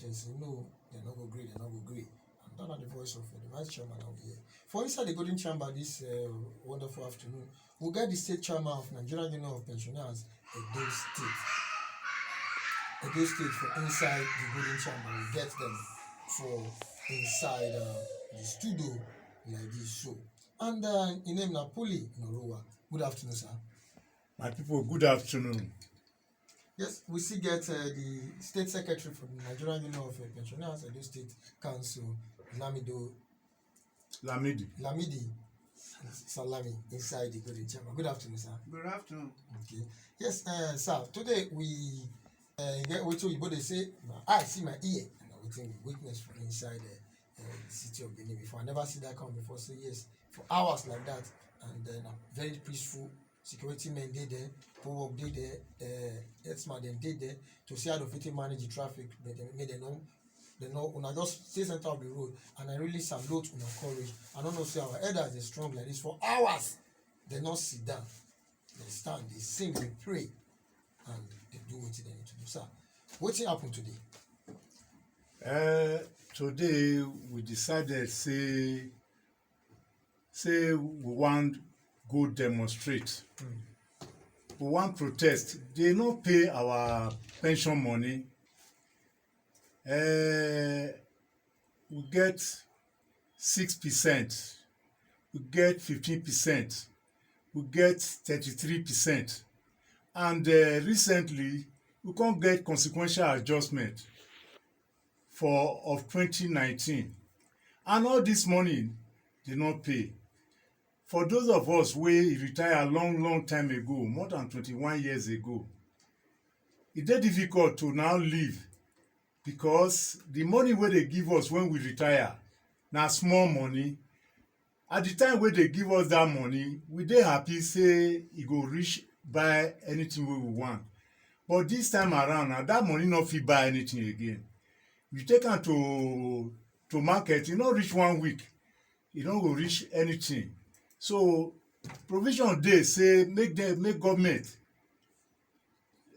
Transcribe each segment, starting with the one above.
they say no, they're not go agree, they're not go agree. And that are the voice of the vice chairman out here. For inside the Golden Chamber this wonderful afternoon, we'll get the state chairman of Nigerian Union of Pensioners, Edo State. Edo State for inside the Golden Chamber. We get them for inside the studio like this show. And in name Napoli Norowa. Good afternoon, sir. My people, good afternoon. Yes, we still get the state secretary from the Nigerian Union of Pensioners, Edo State Council, Lamidi Salami inside the Golden Chamber. Good afternoon, sir. Good afternoon. Okay. Yes, sir. Today we get what you both say. I see my ear, and I would think witness from inside the city of Benin before. I never see that come before. So yes, for hours like that, and then very peaceful. Security men did there, power work did there, Earthman then did there to see how to fit manage the traffic, but they made them know when I just stay center of the road and I really salute on courage. I don't know say our elders they strong like this for hours. They not sit down, they stand, they sing, they pray, and they do what they need to do. Sir, what's happened today? Today we decided say we want go demonstrate. We want protest. They not pay our pension money. We get 6%. We get 15%. We get 33%. And recently we can't get consequential adjustment of 2019. And all this money they not pay. For those of us wey retire long time ago, more than 21 years ago, e dey difficult to now live because the money wey they give us when we retire na small money. At the time wey they give us that money, we dey happy say e go reach buy anything wey we want. But this time around, na that money no fit buy anything again. You take am to market, e no reach 1 week, e no go reach anything. So provision dey say make government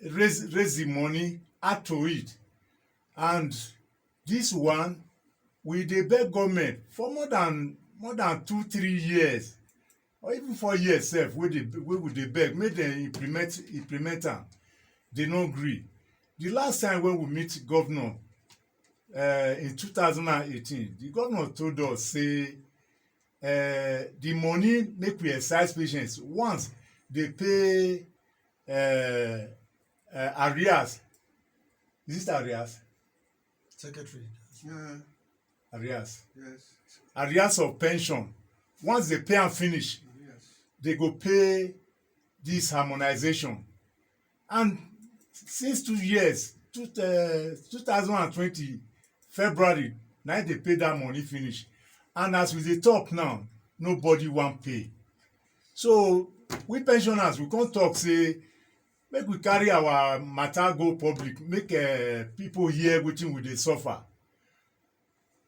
raise the money, add to it. And this one we dey beg government for more than 2-3 years or even 4 years sef wey we dey beg make dem implement am. They no gree. The last time when we meet governor in 2018, the governor told us say the money make we excise patients once they pay arrears. Is it arrears? Secretary. Yeah. Arrears. Yes. Arrears of pension. Once they pay and finish, Yes. they go pay this harmonization. And since 2 years, 2020 February, now they pay that money finish. And as we dey talk now, nobody want pay. So we pensioners, we can't talk say make we carry our matter go public, make people hear wetin we dey suffer.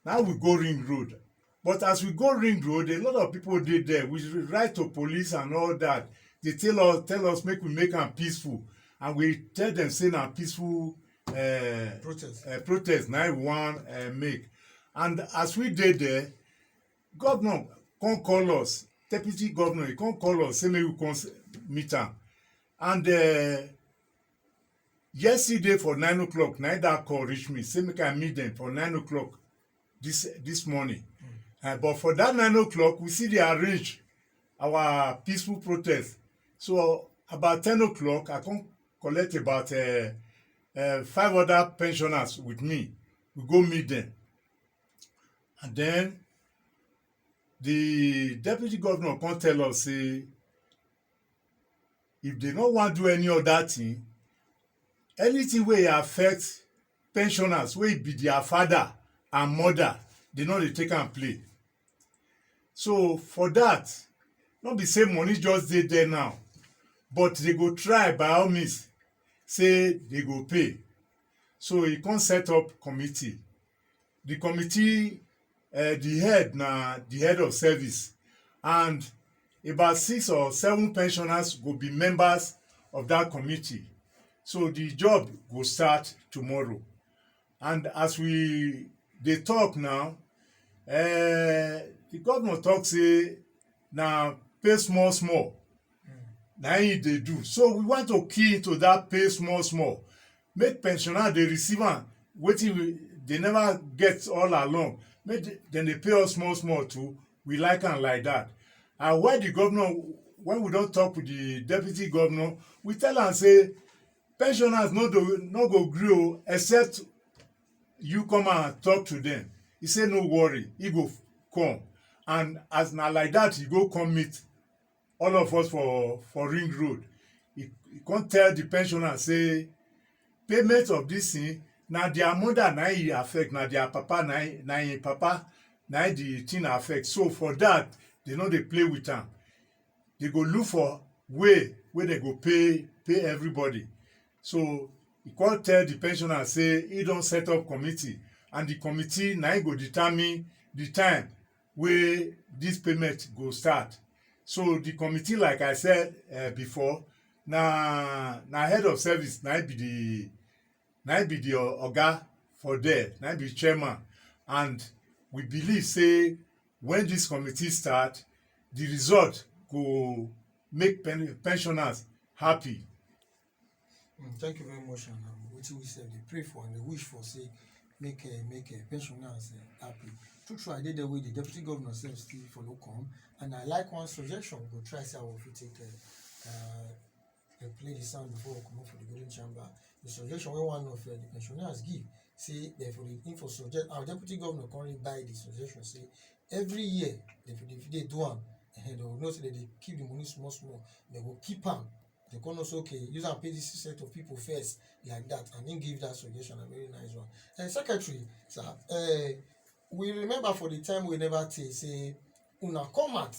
Now we go ring road. But as we go ring road, a lot of people dey there. We write to police and all that. They tell us make we make am peaceful. And we tell them say na peaceful protest now we want make. And as we did there, governor come call us, deputy governor, he come call us, say make we come meet am. And yesterday for 9 o'clock, now that call reach me, say make I meet them for 9 o'clock this morning. But for that 9 o'clock, we see they arrange our peaceful protest. So about 10 o'clock, I come collect about 5 other pensioners with me. We go meet them. And then the deputy governor come tell us say if they don't want to do any other thing, anything wey affect pensioners wey be their father and mother, they no dey take am play. So for that, not be say money just dey there now, but they go try by all means say they go pay. So he come set up committee. The committee, the head of service, and about 6 or 7 pensioners go be members of that committee. So the job go start tomorrow. And as we dey talk now, the governor talk say na pay small small na im dey do. So we want to key into that pay small small, make pensioners dey receive am wetin they never get all along, make dem dey pay us small small too. We like am like that. And when the governor, when we don talk with the deputy governor, we tell am say pensioners no go gree o except you come and talk to them. He say no worry, he go come. And as na like that, he go come meet all of us for ring road. He come tell the pensioners say payment of this thing na their mother na e affect, na their papa na im papa na the thing affect. So for that, they no dey play with am. They go look for way wey they go pay everybody. So he come tell the pensioner say he don set up committee, and the committee na im go determine the time wey this payment go start. So the committee, like I said before, na head of service na im be the oga for there, na im be chairman. And we believe say when this committee start, the result go make pensioners happy. Thank you very much. And wetin we say dey pray for and dey wish for say make pensioners happy. True, I did the way the deputy governor sef still follow come, and I like one suggestion. We go try say we fit take play the sound before we comot for the golden chamber. The suggestion wey one of the pensioners give say dem for the info suggest our deputy governor currently buy the suggestion say every year if they do am, they will know say they dey keep the money small small, they go keep am. They come know say okay, use am pay this set of people first, like that, and then give that suggestion, a very nice one. And secretary, sir, we remember for the time we never tell say una come out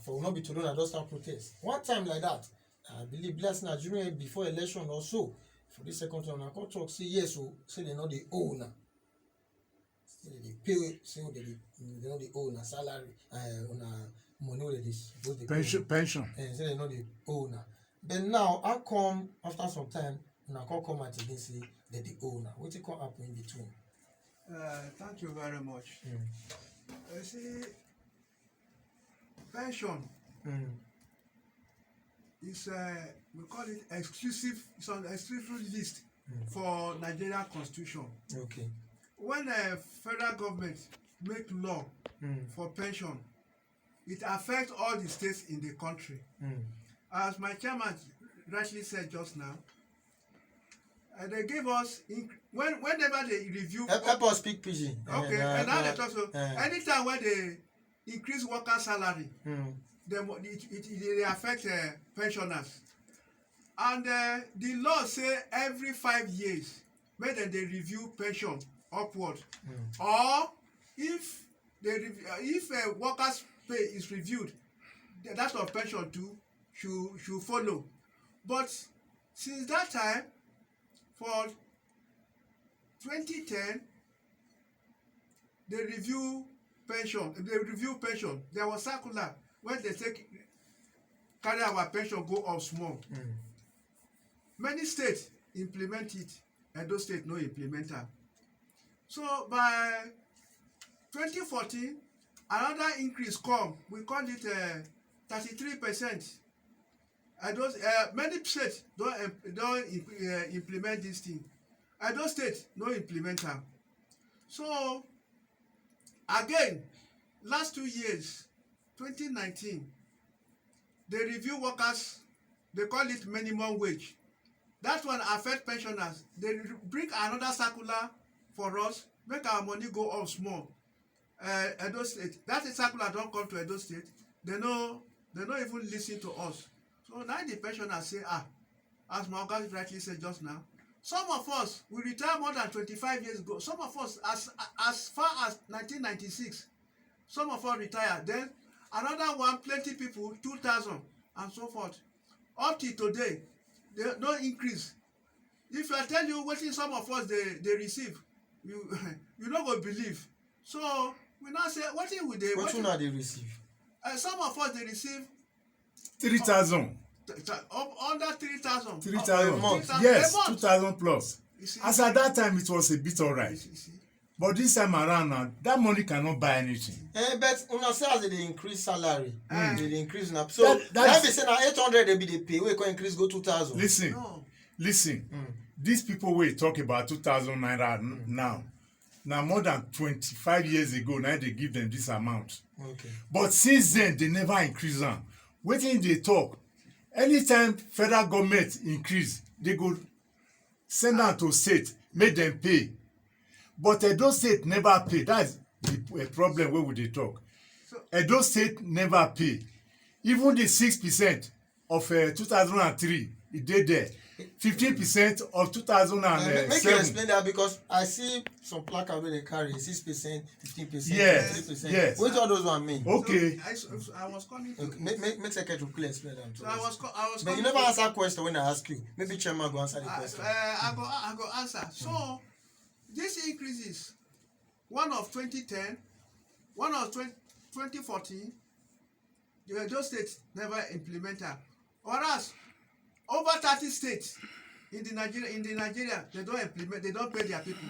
for will not be to know just start protest. One time like that, I believe bless Nigeria before election or so. For this second time, I come talk say yes, so say they know the owner. Say they pay, say they know the owner salary, owner money where they supposed to pension. And say they know the owner. But now, how come after some time, una come out again say they the owner? What it come happen in between? Thank you very much. See, pension is we call it exclusive. It's on exclusive list for Nigerian Constitution. Okay. When the federal government make law for pension, it affects all the states in the country. As my chairman rightly said just now, they give us whenever they review. Help us speak pidgin. Okay, and now they talk so. Anytime when they increase worker salary, it affect pensioners. And the law say every 5 years, make them they review pension upward, or if workers' pay is reviewed, that of pension too should follow. But since that time, for 2010, they review pension. There was circular when they carry our pension go up small. Many states implement it, and those states no implement am. So by 2014, another increase come. We call it 33%. And those many states don't implement this thing. And those states no implement am. So again, last 2 years, 2019, they review workers. They call it minimum wage. That one affect pensioners. They bring another circular for us, make our money go up small. Edo State, that circular don't come to Edo State. They no even listen to us. So now the pensioners say, as my guy rightly said just now, some of us we retire more than 25 years ago. Some of us as far as 1996, some of us retire. Then another one, plenty people, 2000 and so forth. Up till today, they no increase. If I tell you what some of us they receive, you not go believe. So we now say what will they? What una they receive? Some of us they receive 3,000. Under 3,000. 3,000. month. Yes, 2,000 plus. You see, As at that time, it was a bit you alright. see. But this time around now, that money cannot buy anything. But una say as they increase salary, they increase now. So That that be is say na 800 they be dey pay. We can increase go 2,000. listen, No. listen. These people wey talk about 2,000 naira now, na more than 25 years ago na they give them this amount. Okay. But since then they never increase am. Wetin dey talk? Anytime federal government increase, they go send am to state make dem pay. But Edo State never pay. That's the problem wey we dey talk. So- Edo State never pay. Even the 6% of 2003, e dey there. 15% of Make you 2007. explain that because I see some placard wey dey carry 6%, 15%, Yes, 23%. yes. Which all those one mean? Okay. So I was coming to. Okay. Make secretary quickly explain them to So I us. was. But you coming never to- answer question when I ask you. Maybe chairman go answer the I question. I go answer. So this increases one of 2010, one of 2014. The Edo State never implemented. Whereas over 30 states in the Nigeria they don't implement, they don't pay their people.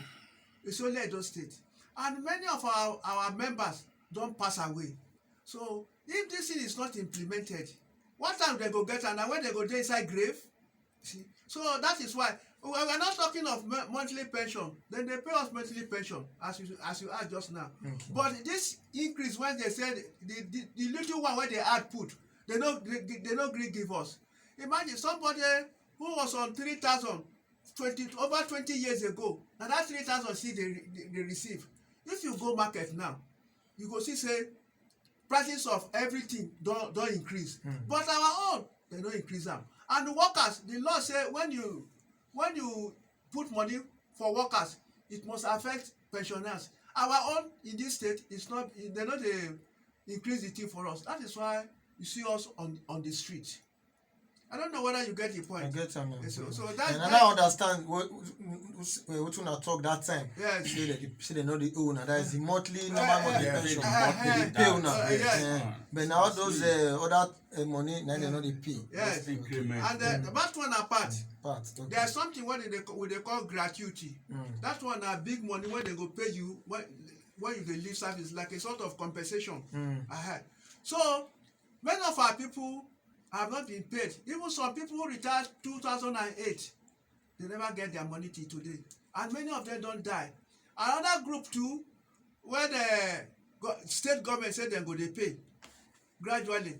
It's only Edo State. And many of our members don't pass away. So if this thing is not implemented, what time they go get and when they go dey inside grave? See, so that is why we are not talking of monthly pension. Then they pay us monthly pension as you asked just now. Okay. But this increase when they said the little one when they add put, they no gree give us. Imagine somebody who was on 3,000 over 20 years ago. Now that 3,000 see they receive. If you go market now, you go see say prices of everything don't increase. But our own they don't increase them. And the workers, the law say when you put money for workers, it must affect pensioners. Our own in this state is not, they not increase the thing for us. That is why you see us on the street. I don't know whether you get the point. I get am. So that's And I now understand what una talk that time. Yes. Say they know the own. That is the monthly normal monthly yeah, pension. yeah, They pay una. yes. But now all those other money, now they know they pay. Yes. Increment. And that one apart, Part. Okay. there's something what they call gratuity. That one are big money when they go pay you when you dey leave service, like a sort of compensation. So many of our people have not been paid. Even some people who retired 2008, they never get their money till today. And many of them don't die. Another group too, where the state government said they go dey pay gradually.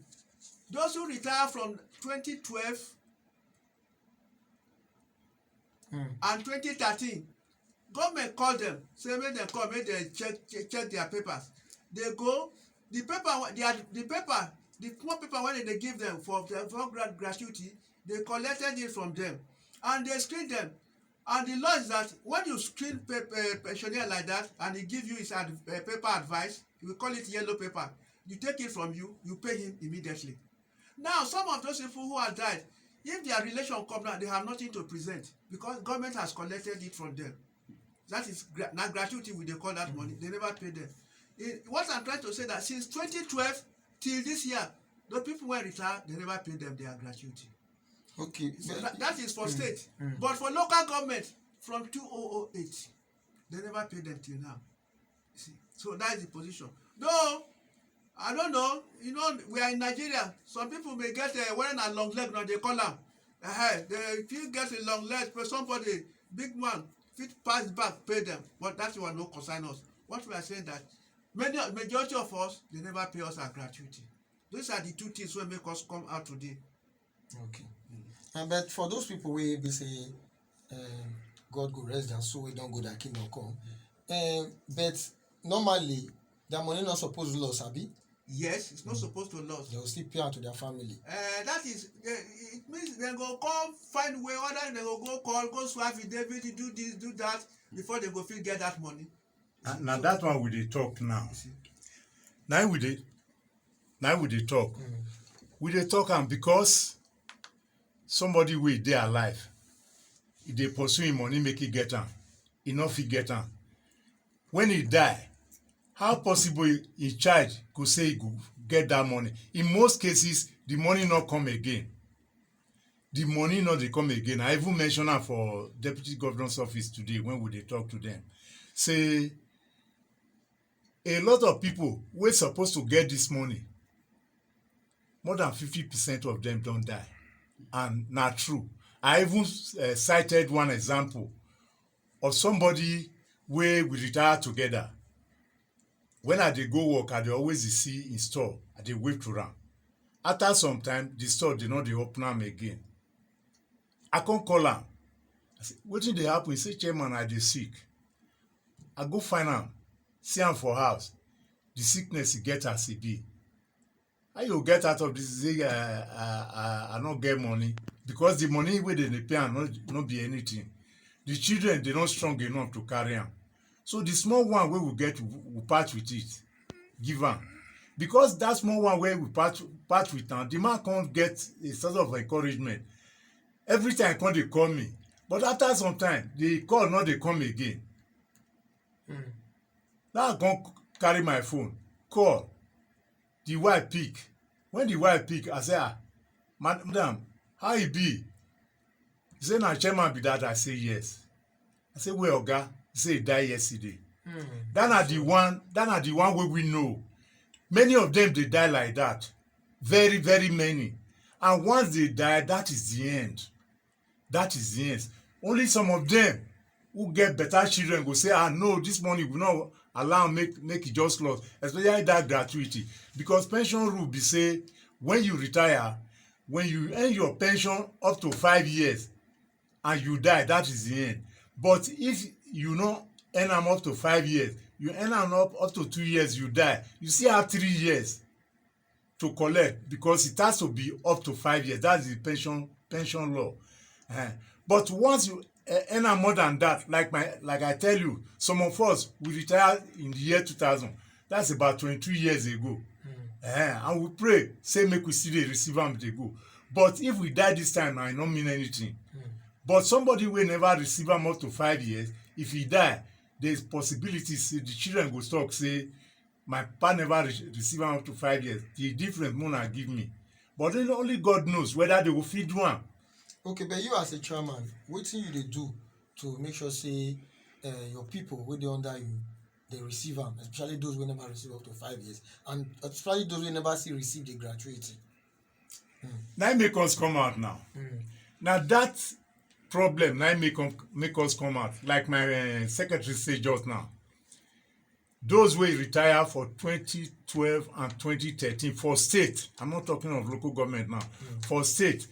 Those who retire from 2012 and 2013, government call them, say make dem come, make dem check their papers. They go, the small paper when they give them for gratuity, they collected it from them and they screen them. And the law is that when you screen pensioner like that and he give you his paper advice, we call it yellow paper, you take it from you pay him immediately. Now some of those people who have died, if their relation come down, they have nothing to present because government has collected it from them. That is now gratuity, we they call that money. They never pay them. What I'm trying to say that since 2012 till this year, the people who retire, they never pay them their gratuity. Okay. So that is for state. But for local government, from 2008, they never pay them till now. See? So that is the position. Though, I don't know, we are in Nigeria. Some people may get wearing a long leg now, they call them. If you get a long leg, but somebody, big man, fit pass back, pay them. But that one no concern us. What we are saying that majority of us, they never pay us our gratuity. Those are the two things that make us come out today. Okay. But for those people wey be say God go rest their soul, we don't go their kingdom come. But normally their money not supposed to lose, abi? Yes, it's not supposed to lose. They will still pay out to their family. That is, it means they go come find way, other they go call, go swap with David, do this, do that, before they go fit get that money. Now that one we dey talk now. Now we dey talk. We dey talk am because somebody wey dey alive, e dey pursue him money make e get am, e no fit get am. When he die, how possible him child go say he go get that money? In most cases, the money no come again. the money no dey come again. I even mention am for deputy governor's office today when we dey talk to them. Say a lot of people wey suppose to get this money, more than 50% of them don die. And na true. I even cited one example of somebody wey we retire together. When I dey go work, I dey always dey see im store, I dey wave to am. After some time, the store dey no dey open am again. I come call am. I say, wetin dey happen? He say, chairman, I dey sick. I go find am, see am for house. The sickness e get as e be. How you get out of this? Say I no get money. Because the money wey dem dey pay am no be anything. The children dey not strong enough to carry am. So the small one wey we get, we part with it, give am. Because that small one wey we part with am, the man can't get a sort of encouragement. Every time come dey call me, but after some time, the call no dey come again. Now I come carry my phone, call. The wife pick. When the wife pick, I say, madam, how e be? He say, na chairman be that. I say, yes. I say, where oga? He say, he died yesterday. That na the one wey we know. Many of them dey die like that. Very, very many. And once they die, that is the end. That is the end. Only some of them who get better children go say, no, this money will not allow make it just lost, especially that gratuity. Because pension rule be say, when you retire, when you earn your pension up to 5 years and you die, that is the end. But if you no earn am up to 5 years, you earn am up to 2 years, you die, you still have 3 years to collect, because it has to be up to 5 years. That's the pension law. But once you earn am more than that, like I tell you, some of us, we retired in the year 2000. That's about 22 years ago. And we pray, say make we still dey receive am dey go. But if we die this time, I no mean anything. But somebody wey never receive am up to 5 years, if he die, there's possibilities the children go talk say, my papa never receive am up to 5 years. The difference Mona give me. But then only God knows whether they will fit do am. Okay, but you as a chairman, wetin you dey do to make sure say your people wey dey under you, they receive am, especially those wey never receive up to 5 years, and especially those wey never still receive the gratuity? Now make us come out now. Now that problem now make us come out. Like my secretary said just now. Those wey retire for 2012 and 2013 for state, I'm not talking of local government now, for state,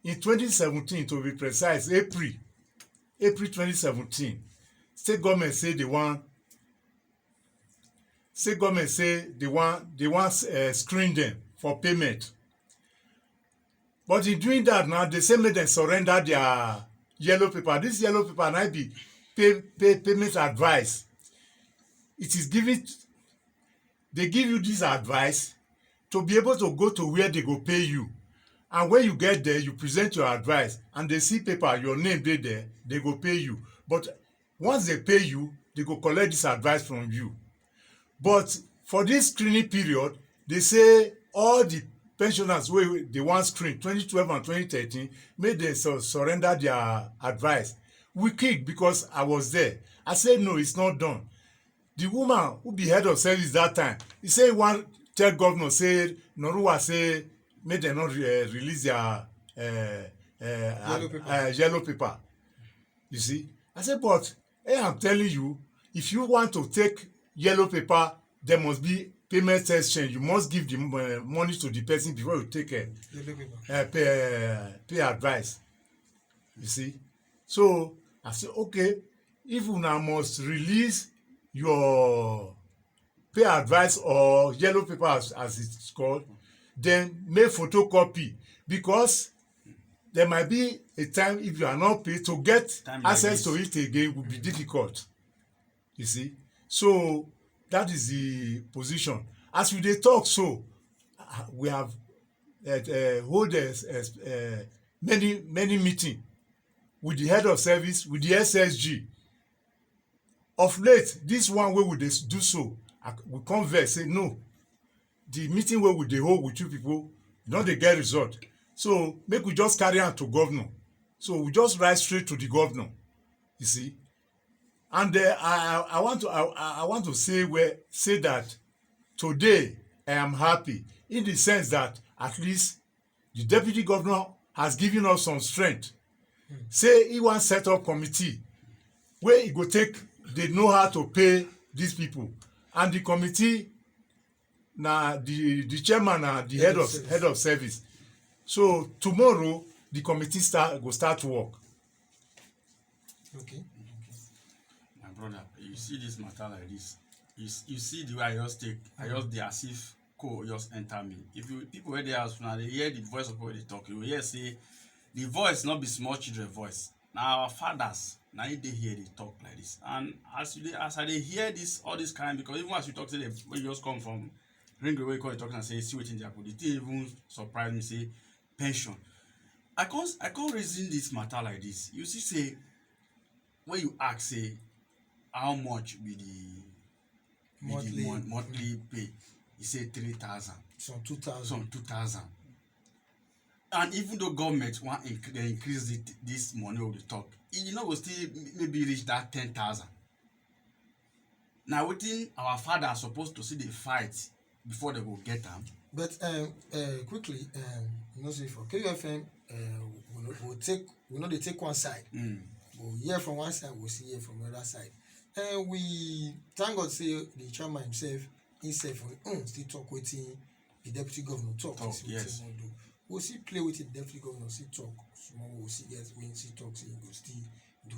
in 2017 to be precise, April 2017, state government say they want screen them for payment. But in doing that now, they say make them surrender their yellow paper. This yellow paper might be payment advice. It is they give you this advice to be able to go to where they go pay you. And when you get there, you present your advice and they see paper, your name dey there, they go pay you. But once they pay you, they go collect this advice from you. But for this screening period, they say all the pensioners wey they want screen 2012 and 2013, make them surrender their advice. We kick because I was there. I said, no, it's not done. The woman who be head of service that time, he say one tell governor, say Norua say make them not release their yellow paper. You see? I said, but hey, I'm telling you, if you want to take yellow paper, there must be payment exchange. You must give the money to the person before you take pay advice. You see? So I said, okay, if you now must release your pay advice or yellow paper as it's called, then make photocopy, because there might be a time if you are not paid to get access to it again will be difficult. You see? So that is the position. As we dey talk so, we have hold many meeting with the head of service, with the SSG. Of late, this one wey we dey do so, we converse say no, the meeting wey we dey hold with you people, no dey get result. So make we just carry am to governor. So we just write straight to the governor, you see. And I want to say that today I am happy in the sense that at least the deputy governor has given us some strength. Say he wan set up committee wey e go take dey know how to pay these people, and the committee na the chairman na the head of service. So tomorrow the committee go start work. Okay. My brother, you see this matter like this, you see the way I just dey as if just enter me. If you people wey dey house now, they hear the voice of people dey talk, you will hear say the voice not be small children voice. Now our fathers, now they hear they talk like this. And as I dey hear this, all this kind, because even as you talk, say they just come from ring away, call you talking and say, see what in their body. They even surprise me, say pension. I can't reason this matter like this. You see, say when you ask, say how much be the monthly pay, you say 3,000. Some 2,000. Some 2,000. And even though government want they increase this money we talk, you know we still maybe reach that 10,000. Now within our father are supposed to see the fight before they go get them. But quickly, you know, say for KUFM, they take one side. We'll hear from one side, we'll see here from the other side. And we thank God say the chairman himself still talk with the deputy governor talk. Yes. We'll see play with the deputy governor, see talk. Small we'll see yes when see talk, see go still do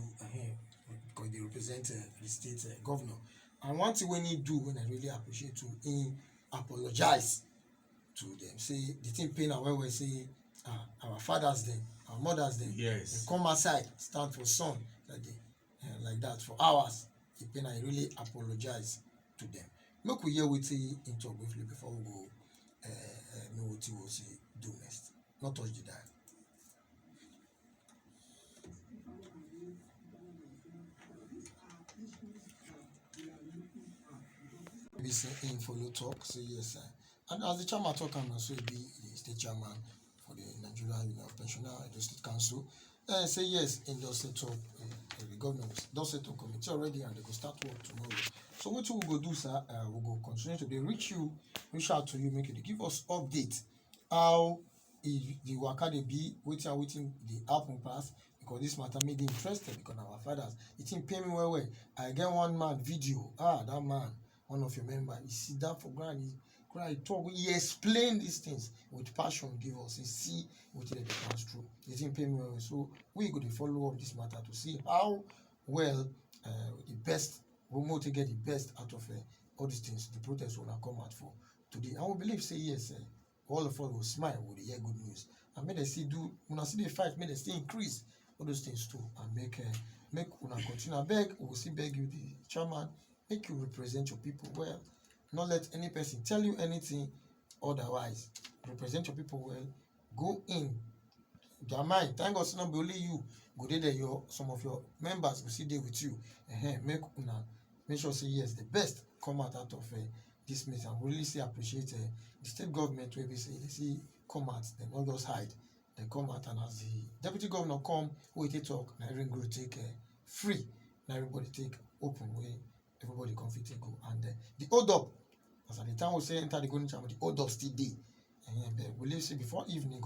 because they represent the state governor. And one thing when he do, when I really appreciate to he apologize to them. Say the thing pain away we say our fathers then, our mothers then, yes, they come outside, stand for son that day, like that for hours. The pain I really apologize to them. Make we hear what he in talk briefly before we go know what he will say do next. Not touch the dial. Listen in follow talk, say yes sir. And as the chairman talk and also be the state chairman for the Nigerian Union of Pensioner Edo State Council, say yes in those set up the government does set up committee already and they go start work tomorrow. So what we go do, sir, we go continue to reach out to you, make it give us update how the waka dey be, waiting the happen pass, because this matter made me interested because our fathers, it didn't pay me well. I get one man video, that man, one of your members, he sit down for ground, he cry, talk, he explain these things with passion, give us, he see what they pass through. It didn't pay me well. So we go to follow up this matter to see how well the best, we want to get the best out of all these things, the protest will not come out for today. And we believe, say yes, all of us will smile with the hear good news. And may they see when I see the fight, may they still increase all those things too, and make una continue. Beg, we will still beg you, the chairman, make you represent your people well. Not let any person tell you anything otherwise. Represent your people well. Go in their mind. Thank God, it's not only you. Go there, some of your members will sit there with you. Make sure say yes, the best come out of this meeting. I really say appreciate the state government where they see come out, then all those hide. They come out, and as the deputy governor come, we talk, now everything go take free. Now everybody take open way, everybody comfortable go. And the hold up, as at the time we say enter the golden chamber, the hold up still day. And we will say before evening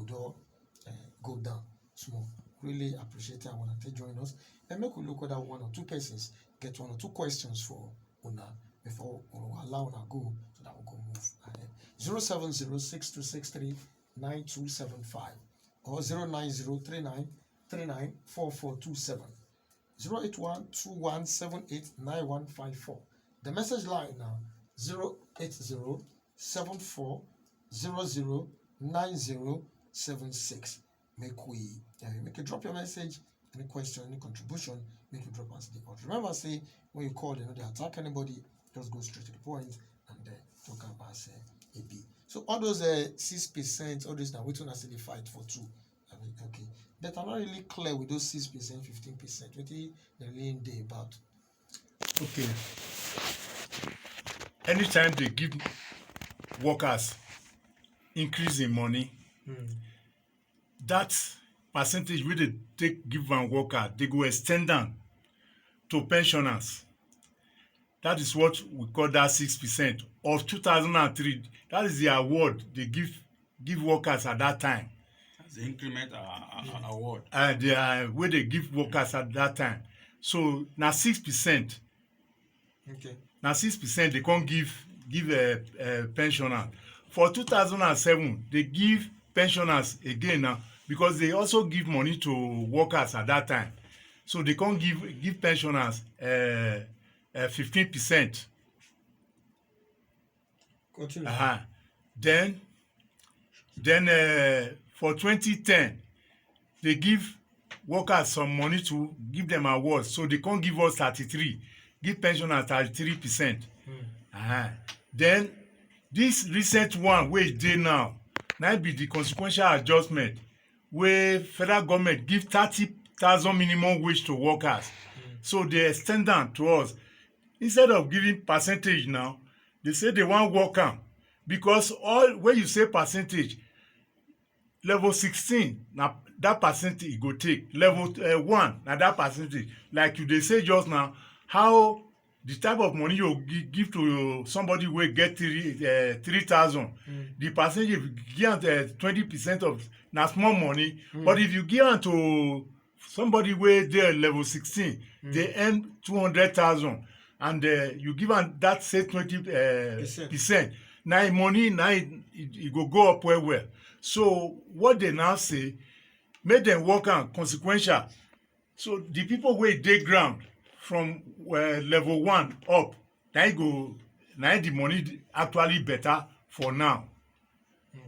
go down small. Really appreciate it. I want to join us. And make we look at that one or two persons, get one or two questions for Una before we allow Una go so that we can move ahead. 07062639275 or 09039394427. 08121789154. The message line now 08074009076. Make you drop your message, any question, any contribution, make you drop us the order. Remember, say when you call, they attack anybody, just go straight to the point and talk about a B. So all those 6%, all those now we don't see the fight for two. I mean, okay, but I'm not really clear with those 6%, 15%. What the really day about? Okay. Anytime they give workers increase in money, that percentage wey dey take give am worker, they go extend am to pensioners. That is what we call that 6% of 2003. That is the award they give workers at that time. That's the increment award. And wey they give workers at that time. So na 6%. Okay. Na 6% they can't give pensioners. For 2007, they give pensioners again now because they also give money to workers at that time. So they can't give pensioners 15%. Continue. Then for 2010, they give workers some money to give them awards. So they can't give us 33. Give pensioners 33%. Then this recent one wey e dey now, na be the consequential adjustment wey federal government give 30,000 minimum wage to workers. So they extend am to us. Instead of giving percentage now, they say they wan work am because all when you say percentage, level 16 na that percentage e go take. Level 1 na that percentage. Like you dey say just now, how the type of money you give to somebody wey get 3,000, the percentage if you give am 20% of na small money. But if you give am to somebody wey dey level 16, they earn 200,000, and you give am that say 20%. Na money na it go up well. So what they now say, make them work am consequential. So the people wey dey ground from level 1 up, na the money actually better for now.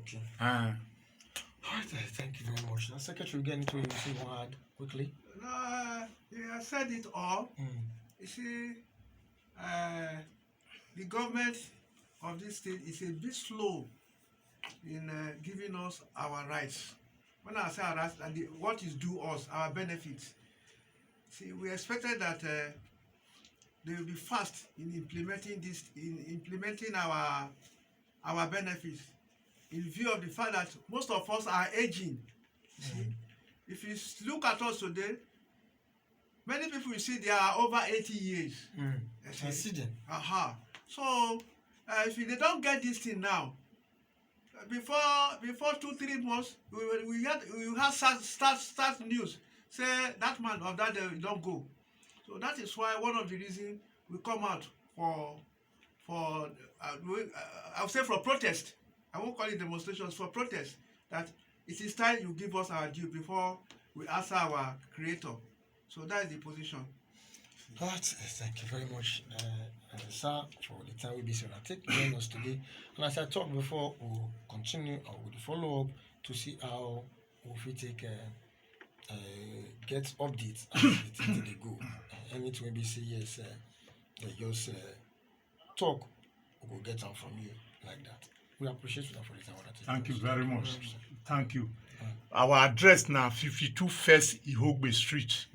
Okay. All right, thank you very much. Now, Secretary, get into you see one add quickly. No, you have said it all. You see, the government of this state is a bit slow in giving us our rights. When I say our rights, what is due us, our benefits. See, we expected that they will be fast in implementing our benefits, in view of the fact that most of us are aging. See, if you look at us today, many people you see they are over 80 years. I see them. So if they don't get this thing now, before 2-3 months, we have start news say that man or that day don't go. So that is why one of the reasons we come out for I would say for protest. I won't call it demonstrations, for protest. That it is time you give us our due before we answer our creator. So that is the position. All right, thank you very much, sir, for the time we be so joining us today. And as I talked before, we'll continue or we'll follow up to see how we take get updates as they go. Anything we say yes, they just talk, we'll get them from you like that. We appreciate you for the time. Thank you very much. Thank you. Our address now 52 First Ihogbe Street.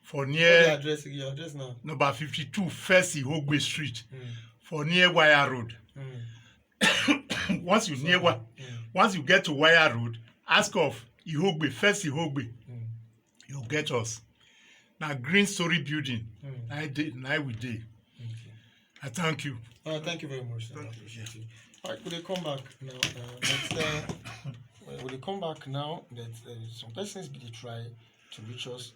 For near your address now. Number 52 First Ihogbe Street. For near Wire Road. Once you get to Wire Road, ask of Ihogbe, First Ihogbe. You'll get us. Now Green Story Building. I will day. I thank you. Thank you very much. I appreciate you. All right, will they come back now? Will they come back now? That some persons be try to reach us.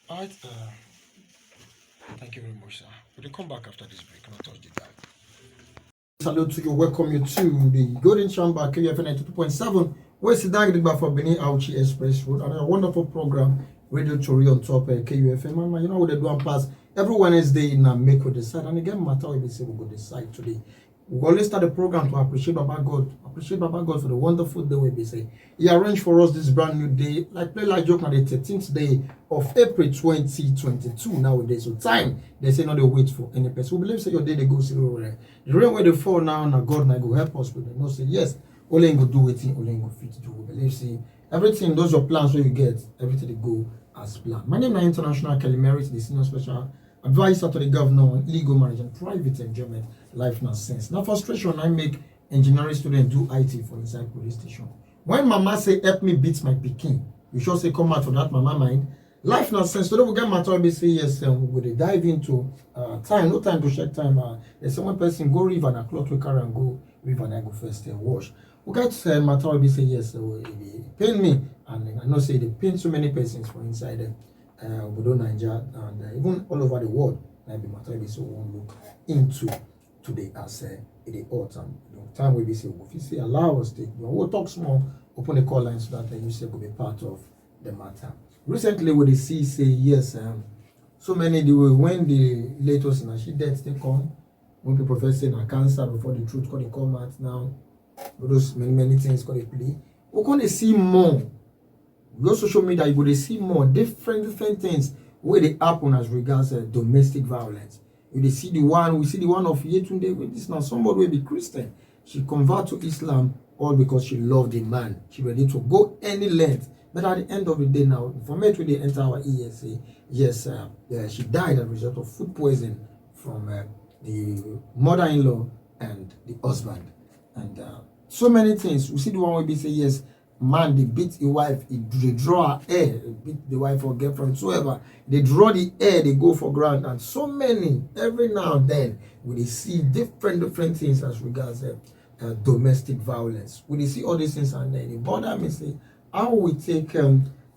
All right. Thank you very much, sir. Will they come back after this break? Not touch the dial. Salute to you. Welcome you to the Golden Chamber KFN 92.7. Where's the dial for Benin Auchi Express Road? And a wonderful program, Radio Tori on top KUFM. And you know what they do and pass every Wednesday in a make we decide. And again, matter we say we go decide today. We always start the program to appreciate Baba God. Appreciate Baba God for the wonderful day we be say. He arranged for us this brand new day, like play like joke on the 13th day of April 2022 nowadays. So time, they say not they wait for any person. We believe say your day they go zero. The rain where they fall now, now God now go help us with them. No say yes, only go do it, only go fit do. We believe say everything, those your plans where you get, everything they go as planned. My name is International KellyMerit, the senior special advisor to the governor on legal marriage and private enjoyment, life and sense. Now frustration I make engineering student do IT for inside police station. When mama say help me beat my pikin, you sure say come out for that mama mind. Life na sense. Today we get matter we say yes, we dey dive into time. No time to check time. There's one person go river and cloth we carry and go river and I go first wash. We get matter we say yes, it pain me, and I know say they pain so many persons for inside Obodo Nigeria and even all over the world. That be matter we say we want look into today as the autumn. Time we be say we say allow us to we'll talk small, open the call line so that you say will be part of the matter. Recently we see say yes, so many the way when the latest na she deaths they come, when people first say na cancer before the truth can come out now, those many things can play. We're gonna see more. Your social media you will see more different things where they happen as regards domestic violence. We see the one of Yetunde with this now somebody will be Christian. She convert to Islam all because she loved a man. She ready to go any length. But at the end of the day now, for me to they enter our ESA, yes, she died as a result of food poisoning from the mother-in-law and the husband. And so many things. We see the one where we say yes, man, they beat the wife, they draw her hair, beat the wife or girlfriend, whatsoever. They draw the hair, they go for ground, and so many, every now and then, we see different things as regards domestic violence. We see all these things and then it bother me say, how we take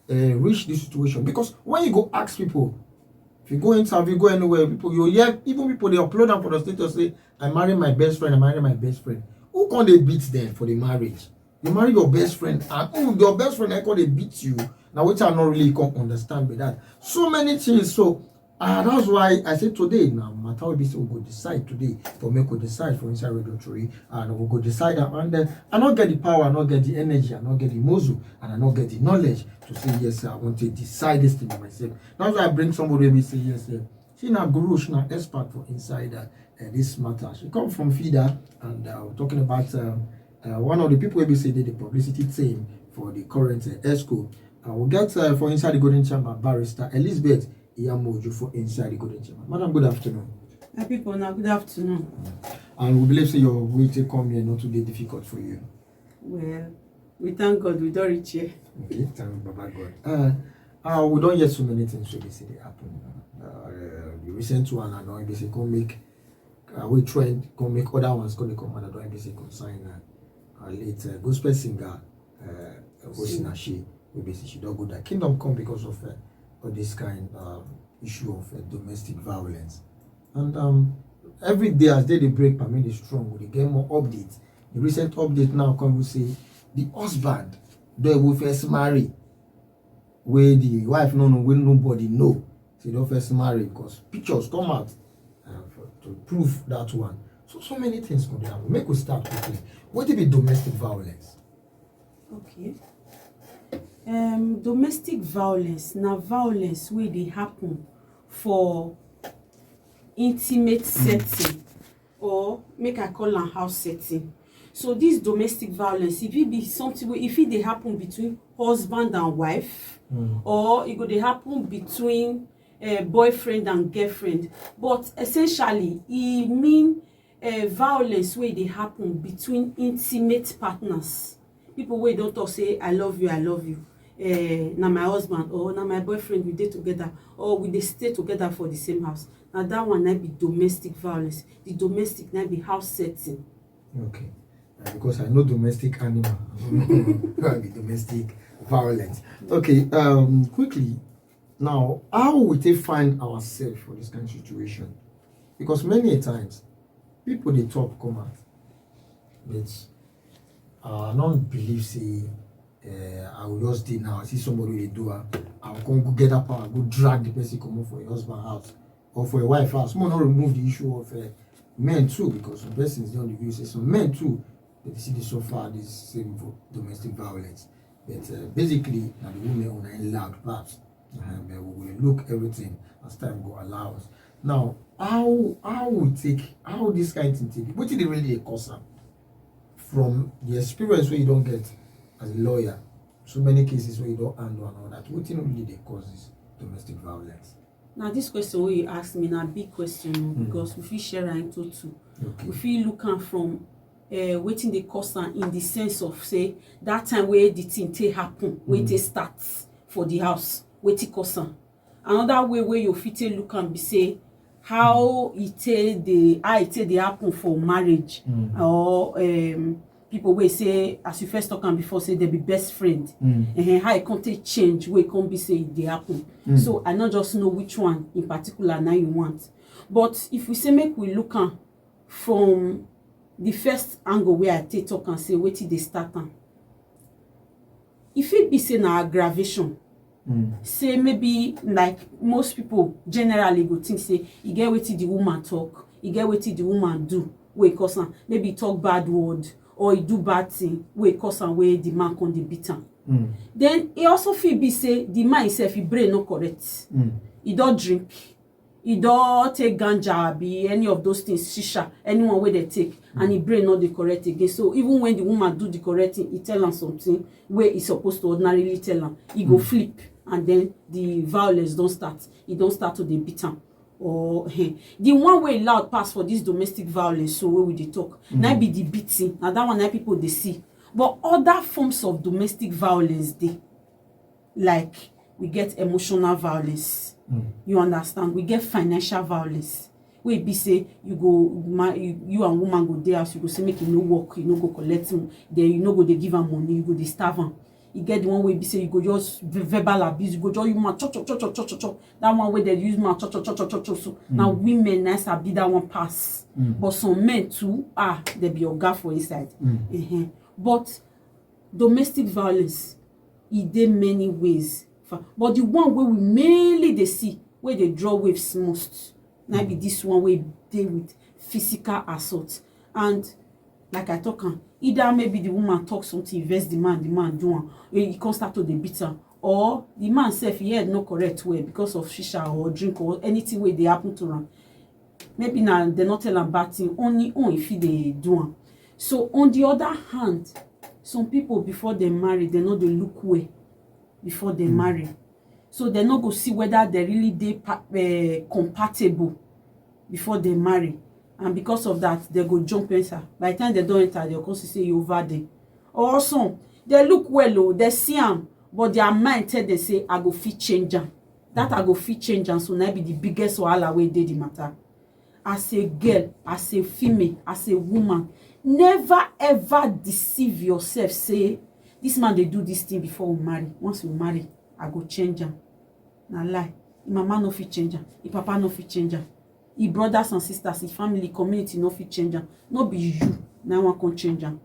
reach this situation? Because when you go ask people, if you go interview, go anywhere, people you hear even people they upload them for the status say, I marry my best friend, I marry my best friend. Who can they beat them for the marriage? You marry your best friend, and your best friend I call they beat you. Now which I not really can understand with that. So many things. So that's why I say today now matter will be so we go decide today for me go decide for inside regulatory and we go decide and I not get the power, I not get the energy, I not get the muscle, and I not get the knowledge to say yes, I want to decide this thing by myself. That's why I bring somebody who say yes, she na guru, she na expert for inside this matter. She come from FIDA and we're talking about one of the people who say the publicity team for the current ESCO. We'll get for inside the Golden Chamber barrister Elizabeth Iyamoju for inside the Golden Chamber. Madam, good afternoon. My people, now good afternoon. And we believe say your way to come here not to be difficult for you. Well, we thank God we don't reach here. Okay, thank Baba God. We don't hear so many things so they say they happen. The recent one I know they say come make we trend come make other ones come come and I don't say consign late gospel singer Osinashi. We say she don't go that kingdom come because of all this kind issue of domestic violence. And every day as they break permit is strong, we get more updates. The recent update now come we say the husband they will first marry where the wife no will nobody know. They don't first marry because pictures come out to prove that one. So many things could happen. Make we start quickly. What will be domestic violence? Okay. Domestic violence na violence where they happen for intimate setting or make I call am house setting. So this domestic violence, if it be something where if it they happen between husband and wife, or it go they happen between boyfriend and girlfriend, but essentially it mean violence where they happen between intimate partners. People where don't talk say I love you. Now my husband or now my boyfriend we dey together or we dey stay together for the same house. Now that one might be domestic violence. The domestic might be house setting. Okay. Because I know domestic animal. I be domestic violence. Okay. Quickly. Now, how will they find ourselves for this kind of situation? Because many times, people they talk come out. But I don't believe say I will just do now. I see somebody they do I will go get that power, go drag the person come up for your husband's house or for your wife's house. More not remove the issue of men too, because some persons don't review say some men too. They see this so far this same domestic violence. But basically, now the women on a loud perhaps. We will look everything as time go allow us. Now, how this kind of thing take? What did they really cause them? From the experience where you don't get as a lawyer, so many cases where you don't handle and all that. What really they cause this domestic violence? Now this question where you ask me now big question because we feel share into two. Okay. We feel looking from wetin dey cause am in the sense of say that time wey the thing take happen, wey take start for the house, wetin cause am. Another way wey you fit take look am be say how e take dey happen for marriage, or people wey say, as you first talk am before, say they be best friend, how e come take change wey come be say e dey happen. So I no just know which one in particular na you want, but if we say make we look am from the first angle wey I take talk am, say wetin dey start am, e fit be say na aggravation. Say maybe like most people generally go think say e get wetin the woman talk, e get wetin the woman do wey cause am. Maybe e talk bad word or e do bad thing wey cause am, wey the man come dey beat am. Then e also fit be say the man himself, his brain no correct. E don drink, e don take ganja, abi any of those things, shisha, anyone wey dey take, and his brain no dey correct again. So even when the woman do the correct thing, e tell am something wey e suppose to ordinarily tell am, e go flip, and then the violence don start. E don start to dey beat am. Or the one wey loud pass for this domestic violence, so wey we dey talk, na be the beating. Na that one na people dey see. But other forms of domestic violence dey, like we get emotional violence. You understand? We get financial violence. Wey be say you and woman go dey house, you go say make you no work, you no go collect him, then you no go dey give am money, you go dey starve am. You get the one wey be say you go just verbal abuse, you go just use mouth cho. That one wey they use mouth cho. So now women na sabi that one pass. But some men too, they be oga for inside. But domestic violence, e dey many ways. But the one wey we mainly dey see, wey dey draw waves most, na be this one wey dey with physical assault. And like I talk am, either maybe the woman talk something, vex the man do am, he come start to dey beat am, or the man sef, he head no correct well because of shisha or drink or anything wey dey happen to am. Maybe na they not tell am bad thing, only on if he dey do am. So on the other hand, some people before they marry, they no dey look well before they marry. So they no go see whether they really dey compatible before they marry. And because of that, they go jump enter. By the time they don't enter, they'll come say you over there. Or some, they look well, they see am, but their mind tell they say, I go fit change am. That I go fit change am, so now be the biggest wahala wey dey the matter. As a girl, as a female, as a woman, never ever deceive yourself. Say, this man they do this thing before we marry. Once we marry, I go change am. Na lie. Mama no fit change am. If papa no fit change am. If brothers and sisters, if family, community no fit change am. No be you na one can change am.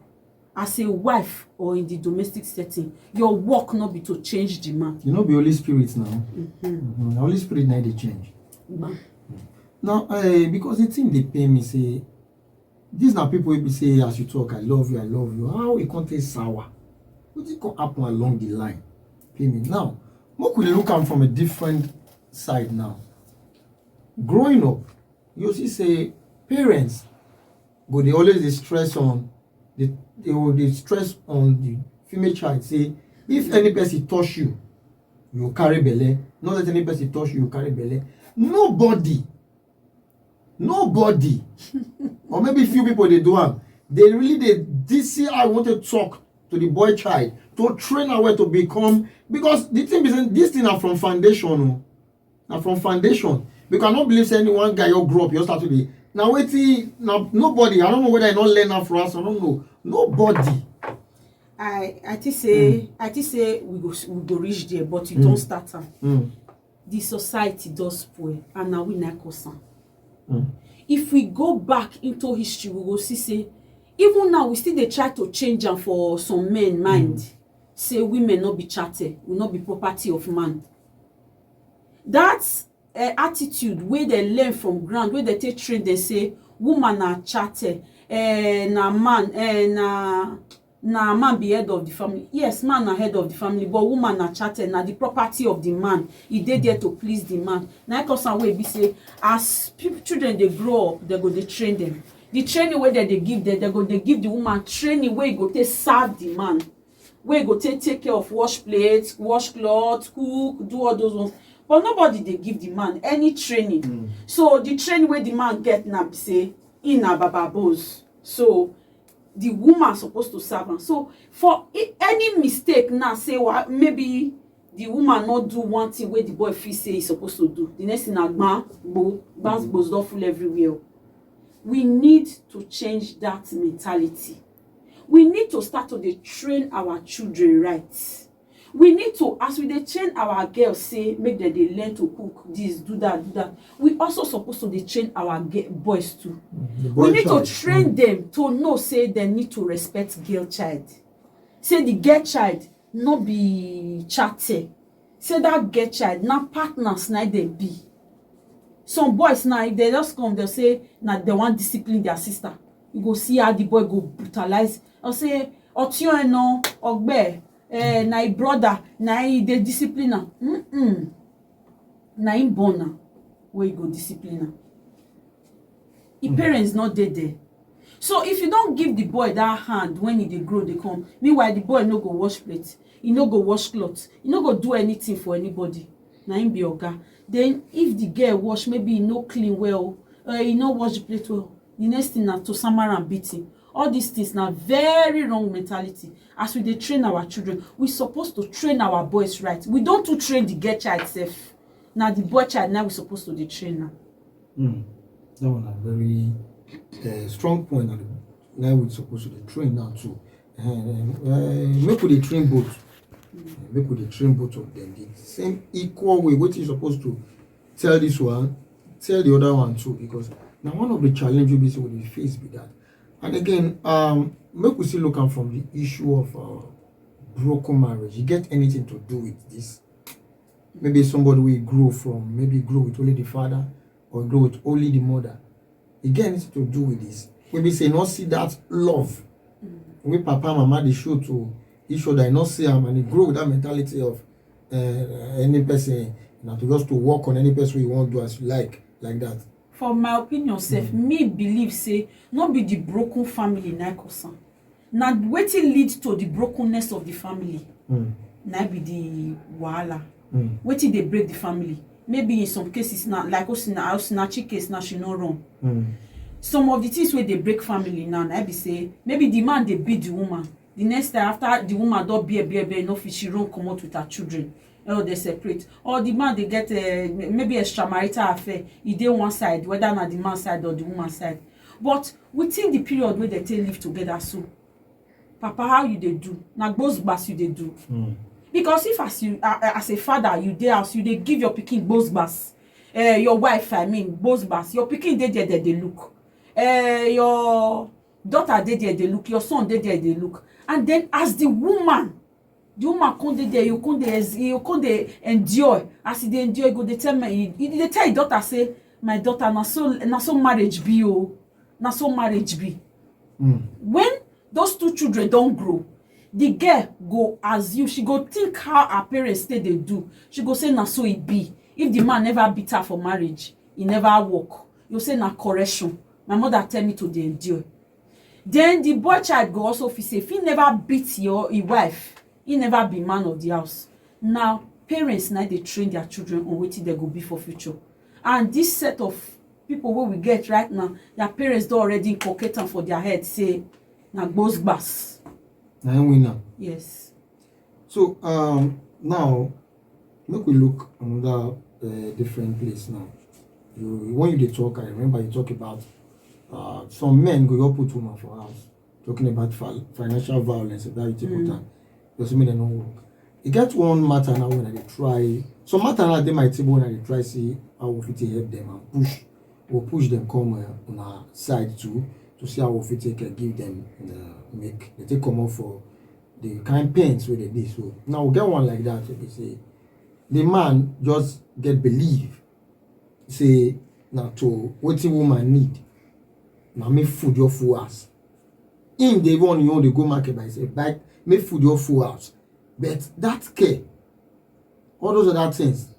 As a wife or in the domestic setting, your work no be to change the man. You know, be Holy Spirit now. The Holy Spirit now they change. Now, because the thing they pay me say, these are people will be say as you talk, I love you. How it can't taste sour? What it can happen along the line? Pay me now. What could you look at from a different side now? Growing up, you see say parents, but they always they stress on they stress on the female child. Say if any person touch you, you carry belly. Not let any person touch you, you carry belly. Nobody, or maybe few people they do am. They really this year I want to talk to the boy child to train her way to become, because the thing is this thing are from foundation. Now from foundation. You cannot believe any one guy you grow up, you start to be now waiting now nobody. I don't know whether I not learn that for us. I don't know. Nobody. I think say we go reach there, but you don't start am. The society does spoil, and now we not cause am. If we go back into history, we will see say even now we still dey try to change am for some men mind. Say women not be chatted, will not be property of man. That's attitude where they learn from ground, where they take train, they say woman are chatted, na man, na man be head of the family. Yes, man na head of the family, but woman are chatted, na the property of the man. He dey there to please the man. Now cause some way be say as children they grow up, they go they train them. The training where they give them, they give the woman training where you go take serve the man, where you go take care of wash plates, wash clothes, cook, do all those ones. But nobody they give the man any training. So the training where the man get now say in a bababos. So the woman supposed to serve am. So for any mistake now, say maybe the woman not do one thing wey the boy feel say he suppose to do, the next thing na gbas don full everywhere. We need to change that mentality. We need to start to dey train our children right. We need to, as we dey train our girls say make dem dey learn to cook this, do that, we also suppose to dey train our boys too. We need to train them to know say dem need to respect girl child. Say the girl child no be chatty. Say that girl child na partners na dem be. Some boys now, if they just come, they'll say na they want discipline their sister. You go see how the boy go brutalize. Or say Otio no Ogbe na him brother na he dey discipline am. Na him born am where you go discipline am. His parents not there. So if you don't give the boy that hand when he dey grow, they come. Meanwhile, the boy no go wash plate, he no go wash clothes, he no go do anything for anybody. Na him be oga. Then if the girl wash, maybe he no clean well, he no wash the plate well, the next thing na to samar and beat him. All these things na very wrong mentality. As we dey train our children, we supposed to train our boys right. We don't to train the girl child self. Now the boy child now we supposed to dey train now. That one a very strong point. Now we supposed to dey train now too. Make we dey train both. Make we dey train both of them the same equal way. What you supposed to tell this one, tell the other one too, because now one of the challenges we face with that. And again, make we still look at from the issue of broken marriage. You get anything to do with this? Maybe somebody will grow with only the father or grow with only the mother. You get anything to do with this? Maybe say not see that love. When papa and mama they show to each other, not see them, and they grow with that mentality of any person, to just to work on any person you want to do as you like that. For my opinion, me believe say not be the broken family na cause am. Na wetin lead to the brokenness of the family. Na be the wahala. Wetin dey break the family. Maybe in some cases now, like Osinachi case now, she no wrong. Some of the things where they break family now, na be say maybe the man they beat the woman. The next time after the woman don't bear enough, she run come out with her children. Or they separate. Or the man they get maybe extramarital affair. He dey one side, whether na the man side or the woman side. But within the period where they take live together, so Papa, how you they do? Na both bas you they do. Because if as a father you dey house, you dey give your pikin both bas. Your wife, I mean, both bas. Your pikin dey there, they look. Your daughter dey there, they look. Your son dey there, they look. And then as the woman come there, you come dey endure. As they endure, you go dey tell me, they tell your daughter say, my daughter, na so marriage be oh, na so marriage be. When those two children don't grow, the girl go assume, she go think how her parents stay they do. She go say na so it be. If the man never beat her for marriage, he never walk. You say na correction. My mother tell me to dey endure. Then the boy child go also feel say if he never beat your wife, he never be man of the house. Now parents now they train their children on wetin they go be for future. And this set of people where we get right now, their parents don't already inculcate them for their head, say na both bas. Na winner. Yes. So now make we look another different place now. When you dey talk, I remember you talk about some men go up put woman for house, talking about financial violence, very important. Doesn't mean they don't work. You get one matter now when I try. Some matter now they might table when I try see how we fit help them and push them come on our side too to see how we fit give them make they take come up for the kind pains where they did. So now we get one like that. They say the man just get believe. Say now to what the woman need. Now make food your full house. In the one you want to go market by say buy make food your full house. But that care, all those other things,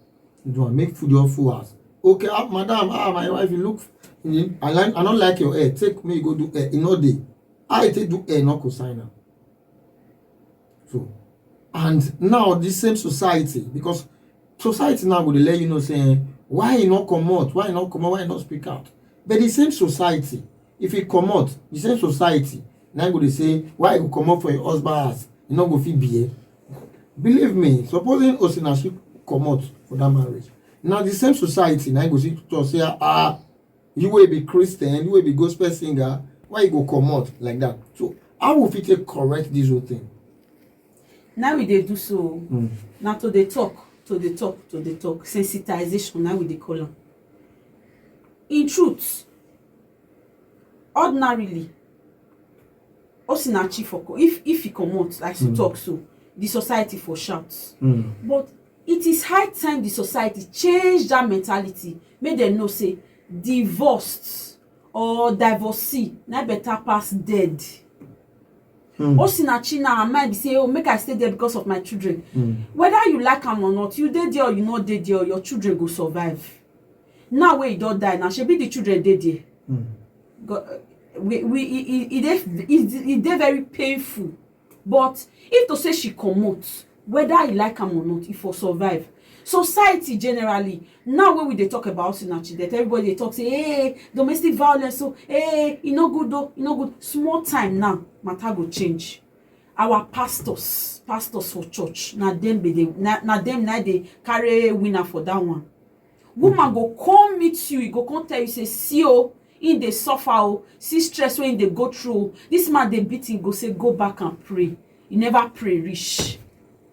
you don't make food your full house. Okay, madam, my wife, you look, I don't like your hair. Take me go do hair in all day. I take do hair, not consign her. So, and now this same society, because society now will let you know saying why you not come out, why you not speak out. But the same society, if you come out, the same society, Now go dey say why you come up for your husband house, you no go fit be here. Believe me, supposing Osinachi come out for that marriage, now the same society now go see to say you will be Christian, you will be gospel singer, why you go come out like that? So how will fit take correct this whole thing? Now we dey do so. Now to the talk sensitization, now we dey call am. In truth, ordinarily Osinachi for if he comot like to talk so, the society for shouts. But it is high time the society change that mentality, make dem know say divorced or divorcee na better pass dead. Osinachi na her mind be say, oh, make I stay there because of my children. Whether you like am or not, you dey there or you no dey there, your children go survive. Now wey you don die, now shebi the children dey there. It dey very painful. But if to say she comot, whether you like am or not, e for survive. Society generally, now when we dey talk about Osinachi, that everybody dey talk say, hey, domestic violence, so hey, e no good though, e no good. Small time now, matter go change. Our pastors for church, na dem dey carry winner for that one. Woman go come meet you, e go come tell you say, see oh, in dey suffer oh, see stress wey in dey go through. This man dey beat him, go say go back and pray. You never pray reach.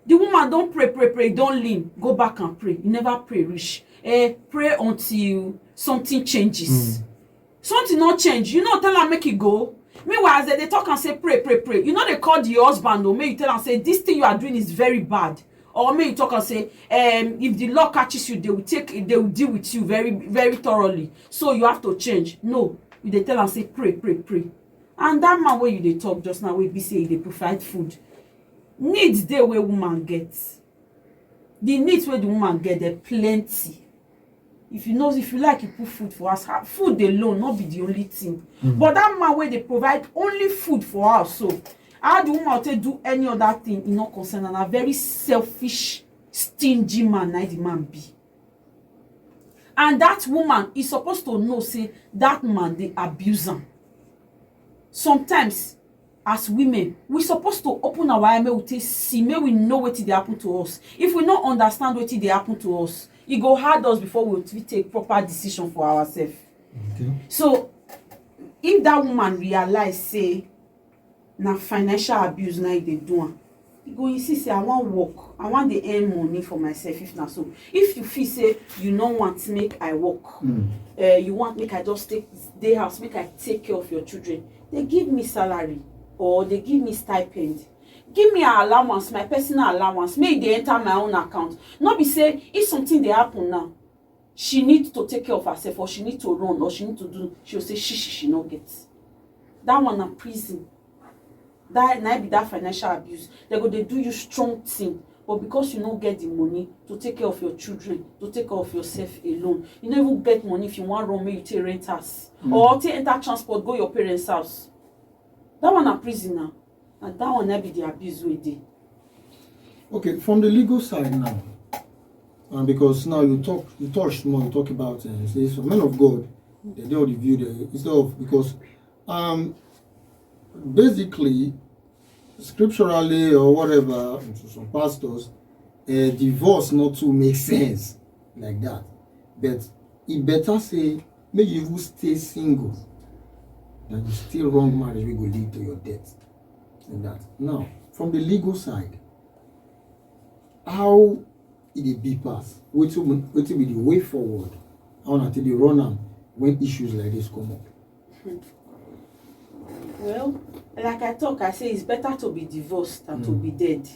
The woman don pray, don lean, go back and pray. You never pray reach. Pray until something changes. Something not change, you know, tell am make e go. Meanwhile, as they talk and say pray, you know they call the husband or may you tell am say this thing you are doing is very bad. Or may you talk and say, if the law catches you, they will deal with you very, very thoroughly. So you have to change. No, you dey tell am say pray. And that man where you dey talk just now, we be say they provide food. Needs dey where woman gets. The needs where the woman get, they plenty. If you like, you put food for us. Food alone not be the only thing. But that man where they provide only food for us, so how the woman take do any other thing in no concern, and a very selfish, stingy man na the man be. And that woman is supposed to know say that man dey abuse am. Sometimes as women, we supposed to open our eye, make we take see, make we know wetin dey happen to us. If we no understand wetin dey happen to us, e go hard us before we take proper decision for ourselves. Okay. So if that woman realize say na financial abuse na e dey do am, e go insist say I wan work, I wan dey earn money for myself. If na so, if you feel say you no want make I work, you want make I just dey house, make I take care of your children, they give me salary or they give me stipend, give me an allowance, my personal allowance, make they enter my own account. Not be say if something dey happen now, she need to take care of herself, or she need to run, or she need to do, she'll say she no get. That one na prison. That na be that financial abuse. They go, they do you strong thing, but because you no get the money to take care of your children, to take care of yourself alone, you no even get money if you want run, make you take rent house, or take enter transport go your parents' house. That one na prison now. And that one na be the abuse wey dey. Okay, from the legal side now, because now you touch more, you talk about say some men of God, they do the view there instead of, because basically scripturally or whatever, to some pastors, divorce not to make sense like that. But it better say make you even stay single than you still wrong marriage wey go lead to your death. And that. Now, from the legal side, how it dey be pass? Wetin be the way forward? How una take dey run am when issues like this come up? Well, like I say it's better to be divorced than to be dead.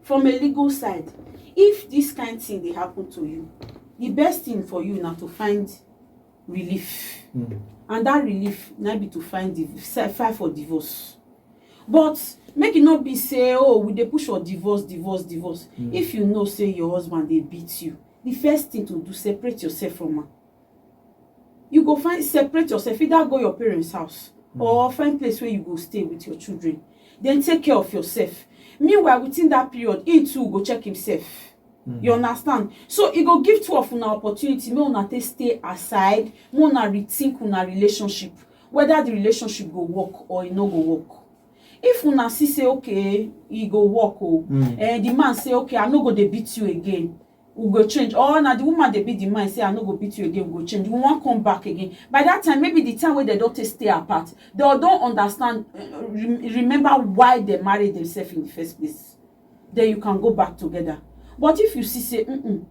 From a legal side, if this kind of thing dey happen to you, the best thing for you na to find relief. And that relief na be to file for divorce. But make it not be say, oh, we dey push for divorce. If you know say your husband dey beat you, the first thing to do, separate yourself from am. You go separate yourself, either go your parents' house or find place where you go stay with your children. Then take care of yourself. Meanwhile, within that period, he too go check himself. You understand? So e go give two of una opportunity, make una take stay aside, make una rethink una relationship. whether the relationship go work or e no go work. If una see say okay e go work and the man say okay I no go dey beat you again, we go change. Or na the woman dey beat the man say I no go beat you again, we go change. We wan come back again. By that time, maybe the time wey they don take stay apart, they don't understand, remember why they married themselves in the first place. Then you can go back together. But if you see say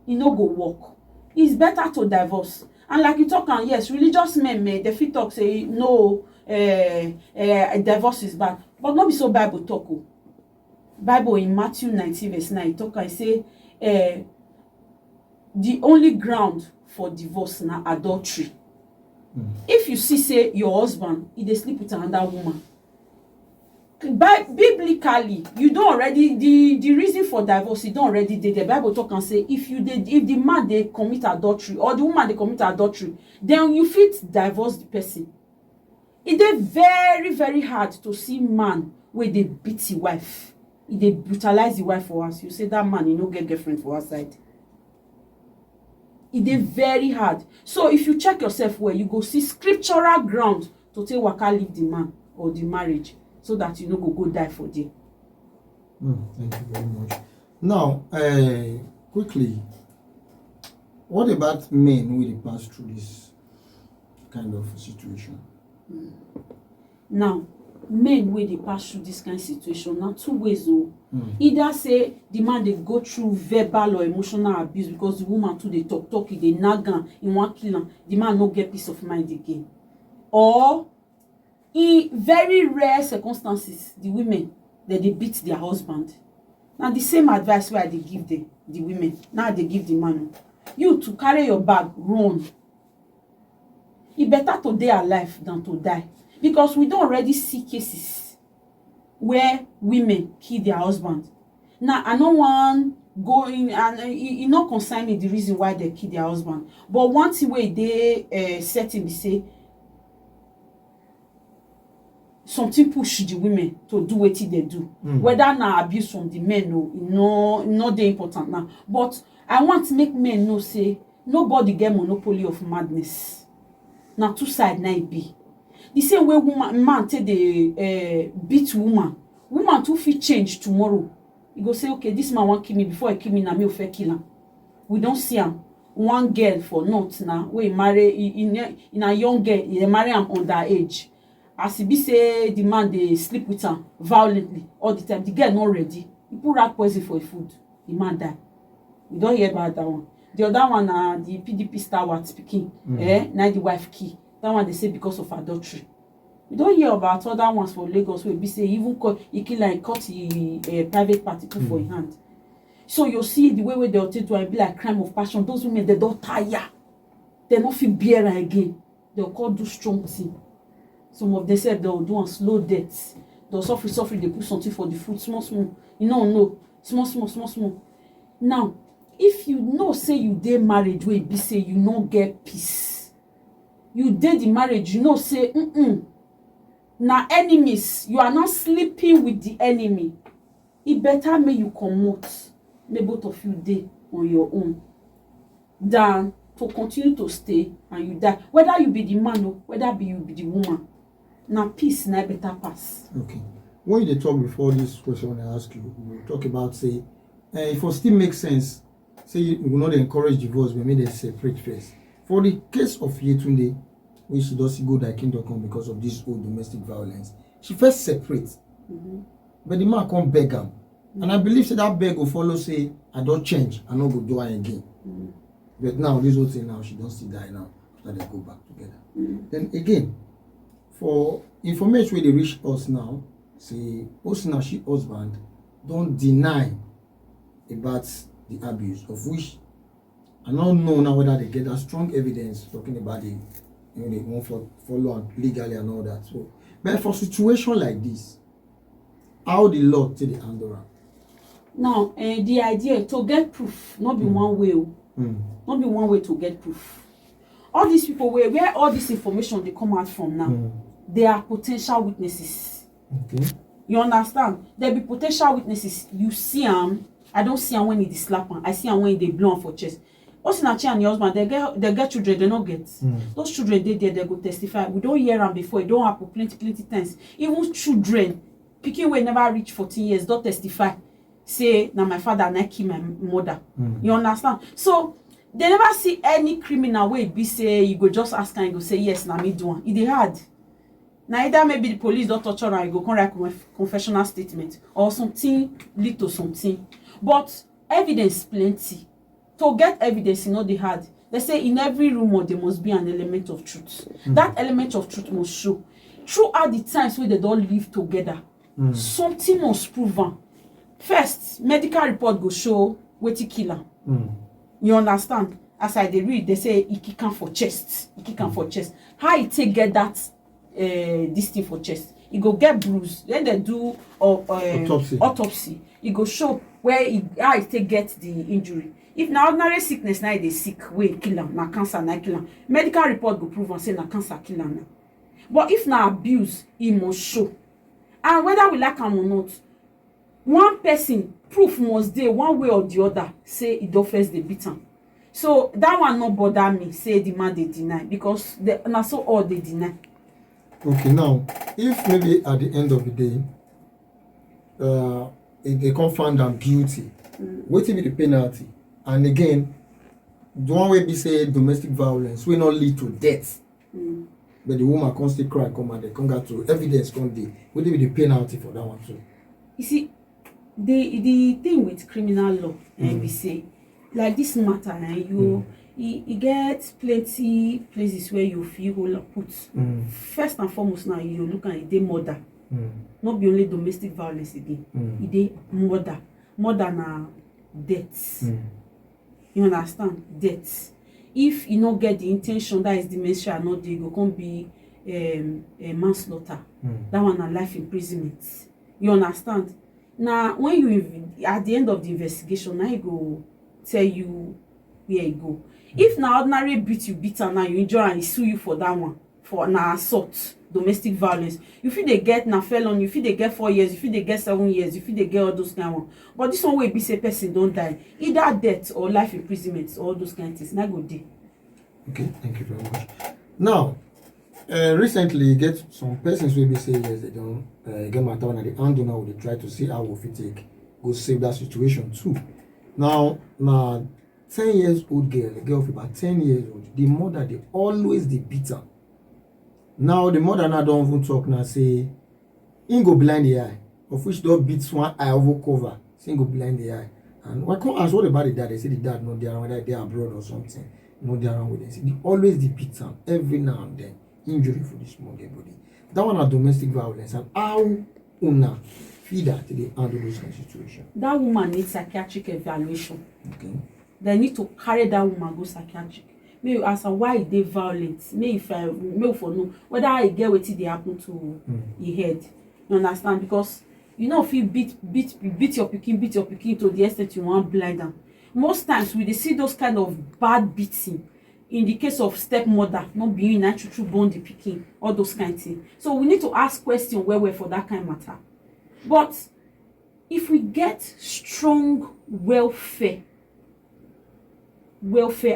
e no go work, it's better to divorce. And like you talk am, yes, religious men they fit talk say no, divorce is bad, but no be so Bible talk. Bible in Matthew 19 verse 9 talk and say the only ground for divorce na adultery. If you see say your husband he dey sleep with another woman, biblically you don already the reason for divorce you don already dey there. Bible talk and say if the man dey commit adultery or the woman dey commit adultery, then you fit divorce the person. E dey very very hard to see man wey dey beat him wife, e dey brutalize the wife for house. You say that man he no get girlfriend for outside. E dey very hard. So if you check yourself well, you go see scriptural ground to take waka leave the man or the marriage, so that you no go die for there. Thank you very much. Now, quickly, what about men who dey pass through this kind of situation? Now, men wey dey pass through this kind of situation na two ways o. Either say the man dey go through verbal or emotional abuse because the woman too dey talk, e dey nag am, e wan kill am, the man no get peace of mind again. Or in very rare circumstances, the women they beat their husband. Now the same advice wey I dey give the women, now I dey give the man. You to carry your bag, run. E better to dey alive than to die, because we don already see cases where women kill their husband. Now I no wan go in, and e no concern me the reason why they kill their husband, but one thing wey dey certain be say something push the women to do wetin they do. Whether na abuse from the men or no dey important now. But I want to make men know say nobody get monopoly of madness. Na two side na e be. The same way man take dey beat woman too fit change tomorrow. You go say okay, this man wan kill me, before he kill me na me go first kill am. We don see am. One girl for north now wey marry in a young girl, he marry am underage. As e be say the man dey sleep with am violently all the time, the girl not ready, he put rat poison for his food, the man die. We don't hear about that one. The other one na the PDP stalwart pikin, na the wife kill. That one they say because of adultery. We don't hear about other ones for Lagos where be say even he kill and cut the private party put for his hand. So you see the way they take to it be like crime of passion. Those women they don't tire, they not feel bear again. They'll call do strong thing. Some of them said they'll do on slow deaths. They'll suffer, they put something for the food, small. You know, small. Now, if you know say you dey marriage where be say you no get peace, you dey the marriage, you know say na enemies, you are not sleeping with the enemy. It better make you comot, make both of you dey on your own, than to continue to stay and you die. Whether you be the man or whether you be the woman, na peace na better pass. Okay. When you dey talk before this question, when I ask you, you talk about say, if it still makes sense, say you will not encourage divorce, but make them separate first. For the case of Yetunde, which she does go that kingdom come because of this old domestic violence, she first separate, but the man come beg am, and I believe say that beg will follow say I don't change, I no go do it again. But now this whole thing now she don't still die now after they go back together. Then again, for information where they reach us now, say Osina she husband don't deny about the abuse, of which I don't know now whether they get that strong evidence talking about the, they won't follow on legally and all that. So, but for situation like this, how the law take the handle am? Now, the idea to get proof, not be one way, not be one way to get proof. All these people where all this information they come out from now, they are potential witnesses. Okay. You understand? There be potential witnesses. You see them. I don't see them when they slap them. I see them when they blow them for chest. Osinachi and your husband, they get children, they not get. Those children they go testify. We don't hear them before, it don't happen plenty times. Even children, pikin wey never reach 14 years, don't testify. Say, na my father na kill my mother. You understand? So they never see any criminal way be say you go just ask and you go say yes, na me do one. It dey hard. Na either maybe the police don't torture and you go come write confessional statement or something lead to something. But evidence plenty. To get evidence, you know, they hard. They say in every rumor there must be an element of truth. That element of truth must show. Throughout the times where they don't live together, something must prove am. First, medical report go show wetin kill am. You understand? As I dey read, they say he kick am for chest. He kick am for chest. How he take get that this thing for chest? He go get bruise. Then they do autopsy. He go show where how he take get the injury. If na ordinary sickness na dey sick, wey kill am, na cancer na kill am. Medical report go prove am say na cancer kill am. But if na abuse, e must show. And whether we like am or not, one person proof must dey one way or the other say e don first dey beat am. So that one no bother me say the man dey deny because na so all dey deny. Okay, now if maybe at the end of the day if they come find am guilty, wetin be the penalty? And again, the one way be say domestic violence will not lead to death, but the woman come still cry, come and they come get to evidence come dey. What will be the penalty for that one too? You see, the thing with criminal law, we say, like this matter, you get plenty places where you feel put. First and foremost, now you look at the murder, not be only domestic violence again. It dey murder na death. You understand? Death. If you not get the intention, that is dementia, not dey go come be manslaughter. That one na life imprisonment. You understand? Now, when you at the end of the investigation, now he go tell you where you go. If na ordinary beat am now you injure and he sue you for that one, for na assault, domestic violence, you feel they get na felon, you feel they get 4 years, you feel they get 7 years, you feel they get all those kind of one. But this one way be say person don't die, either death or life imprisonment, all those kind of things. Na go dey. Okay, thank you very much. Now, recently you get some persons wey be say yes, they don't get matter when they handle now they try to see how we fit take go save that situation too. Now 10 years old girl, a girl of about 10 years old, the mother they always dey beat her. Now the mother now don't even talk now, say him go blind the eye, of which don't beat one eye over cover, say him go blind the eye. And when come ask what about the dad, they say the dad not there, whether they are abroad or something, not there around with them. Say they always dey beat am every now and then, injury for the small girl body. That one are domestic violence, and how una feed that they handle those kind of situation. That woman needs psychiatric evaluation. Okay. They need to carry that woman go psychiatric. May you ask her why they violent. May for know whether I get what they happen to your head. You understand? Because you know if you beat your pikin to the extent you want blind them. Most times we see those kind of bad beating in the case of stepmother not being natural born the pikin, all those kind of things. So we need to ask questions where we're for that kind of matter. But if we get strong welfare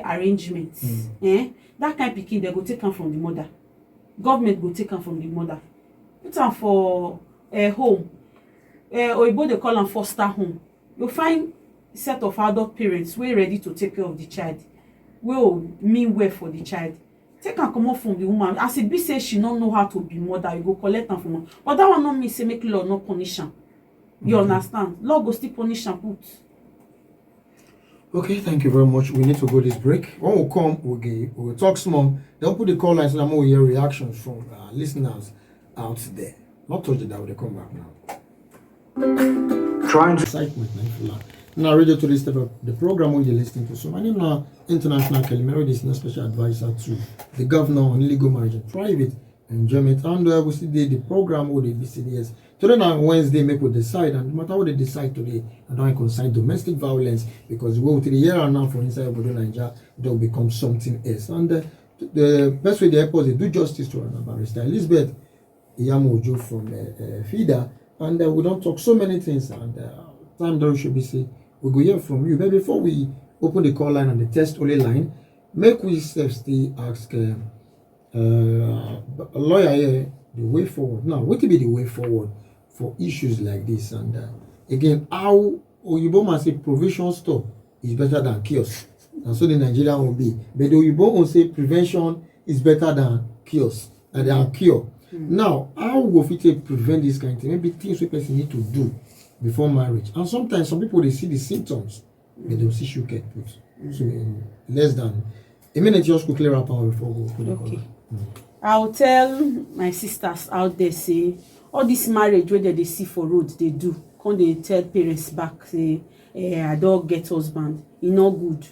arrangements, that kind of pikin they go take am from the mother. Government go take am from the mother. Put am for a home. Oyibo they call am foster home. You find set of adult parents wey ready to take care of the child, will mean well for the child. Take am comot from the woman. As e be say she no know how to be mother, you go collect am from her. But that one no mean say make law not punish am. You understand? Law go still punish am put. Okay, thank you very much. We need to go this break. When we come, we'll talk small. They'll put the call lines so that we'll hear reactions from listeners out there. Not touch that, we'll come back now. Trying to excitement, now radio to this step of the program we're listening to. So my name is International KellyMerit, is no special advisor to the governor on legal marriage and private enjoyment. And we see the program with the BCDS. Today now Wednesday, make we decide, and no matter what they decide today, I don't concern domestic violence because we go to the year and now for inside Obodo Nigeria, they'll become something else. And the best way they help us, they do justice to our barrister Elizabeth Iyamojo from FIDA, and we don't talk so many things, and time don't should be say we go hear from you. But before we open the call line and the text only line. Make we still ask a lawyer here the way forward. Now, what will be the way forward for issues like this? And again, how Oyibo must say provision stop is better than kiosk. And so the Nigerian will be. But the Oyibo will say prevention is better than kiosk and than cure. Now, how will we prevent this kind of thing? Maybe things we person need to do before marriage. And sometimes some people they see the symptoms, but they'll see sugar put. So less than a minute, just quickly wrap up before we put the Okay. I'll tell my sisters out there, say all this marriage where they see for road they do. Come they tell parents back say, I don't get husband. E no good.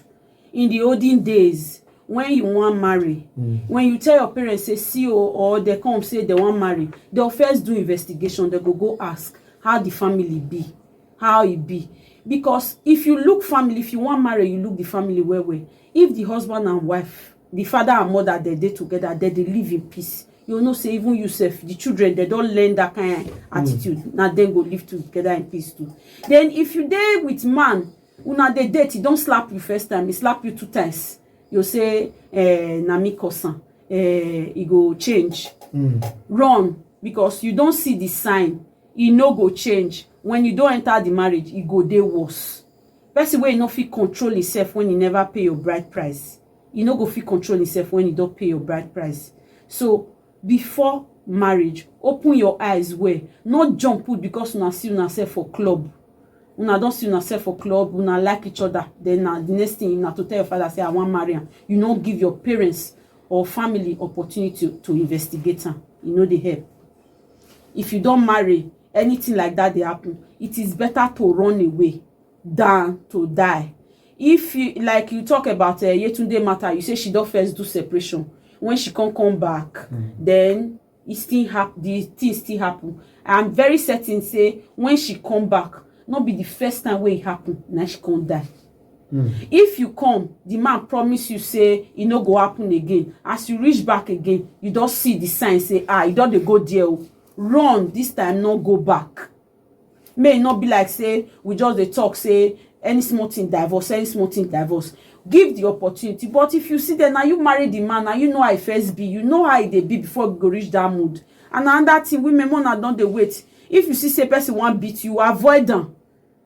In the olden days, when you want marry, when you tell your parents say see or they come say they want marry, they'll first do investigation. They go ask how the family be, how it be. Because if you look family, if you want marry, you look the family well. If the husband and wife, the father and mother, they together, they live in peace. You know, say even yourself, the children, they don't learn that kind of attitude. Now then go live together in peace too. Then if you date with man, una they date, he don't slap you first time, he slap you 2 times. You say, Nami Kosan, he go change. Run, because you don't see the sign. He no go change. When you don't enter the marriage, he go dey worse. Person wey no fit control himself when he never pay your bride price. You no go fit control himself when you don't pay your bride price. So before marriage, open your eyes well. Not jump put because una see una self for club. Una don't see una self for club. Una like each other. Then the next thing una to tell your father say I want marry him. You no give your parents or family opportunity to investigate am. You know they help. If you don't marry, anything like that they happen. It is better to run away than to die. If you like you talk about Yetunde matter, you say she don't first do separation. When she can't come back, then it still the thing still happen. I'm very certain say when she come back, not be the first time where it happen, now she can't die. If you come, the man promise you say it no go happen again. As you reach back again, you don't see the sign say you don't dey go there. Run this time, not go back. May not be like say we just dey talk say any small thing divorce, any small thing divorce. Give the opportunity. But if you see that now you marry the man, now you know how it first be, you know how it dey be before you go reach that mood. And another thing, women more don't dey wait. If you see say person want beat you, avoid them.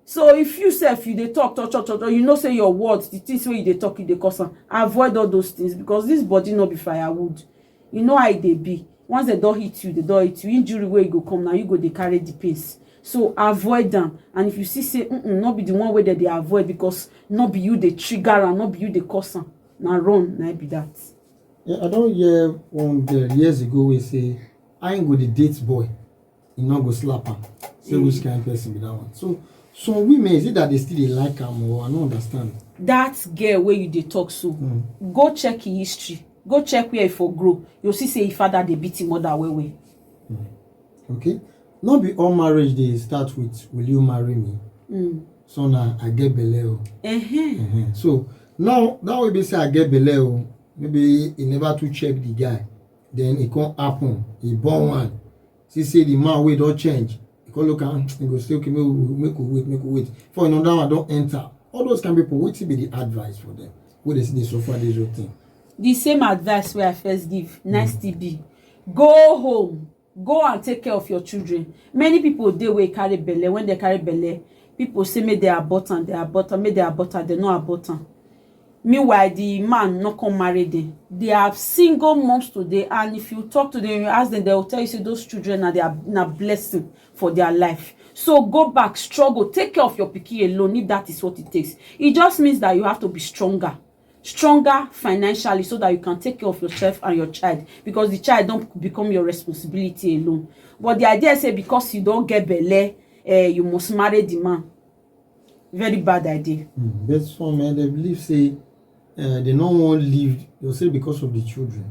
So if you self you dey talk, you know say your words, the things where you dey talk, you dey cause am. Avoid all those things because this body not be firewood. You know how it dey be. Once they don't hit you, they don't hit you. Injury where you go come now, you go they carry the pace. So avoid them. And if you see say not be the one way that they avoid because not be you the trigger and not be you the cause them. Now run, now be that. Yeah, I don't hear one years ago we say I ain't go the date boy. You not go slap him. Say which kind of person be that one. So some women is it that they still dey like him or I don't understand. That girl where you dey talk so, go check his history. Go check where he for grow. You'll see say his father they beat him mother way. Okay. Not be all marriage they start with will you marry me? So now I get belle. So now that will be say I get belle. Maybe he never to check the guy. Then it can't happen. He born one. See say the man way don't change. He can look at he go say okay make wait. For another one don't enter. All those kind of people, what will be the advice for them? What is this so far this whole thing? The same advice where I first give, nice TB. Go home. Go and take care of your children. Many people they will carry belle. When they carry belle, people say make they abort and they abort, make they abort and they no abort. Meanwhile, the man not come marry them. They are single moms today, and if you talk to them, you ask them, they will tell you say those children are a blessing for their life. So go back, struggle, take care of your pikin alone if that is what it takes. It just means that you have to be stronger financially so that you can take care of yourself and your child because the child don't become your responsibility alone. But the idea is say because you don't get belle, you must marry the man. Very bad idea. But some men they believe say they no want live. They'll say because of the children.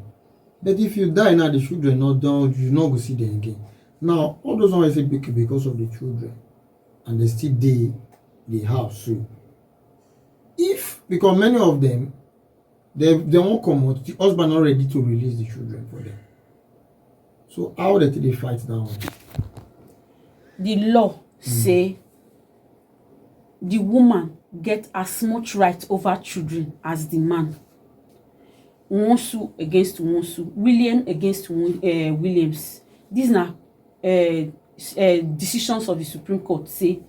But if you die now, the children not down, you not go see them again. Now all those ones say because of the children, and they still the house. So if because many of them. They won't come out. The husband not ready to release the children for them. So how did they fight that one? The law say the woman get as much right over children as the man. Nwosu against Nwosu, William against Williams. These are decisions of the Supreme Court say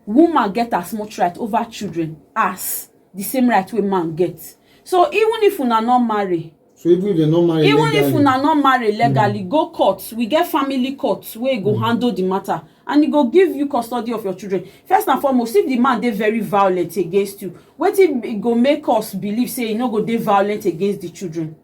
woman get as much right over children as the same right wey man get. So even if una not marry, even if una not marry legally, go court. We get family court wey go handle the matter, and e go give you custody of your children. First and foremost, if the man dey very violent against you, wetin go make us believe say e no go dey violent against the children?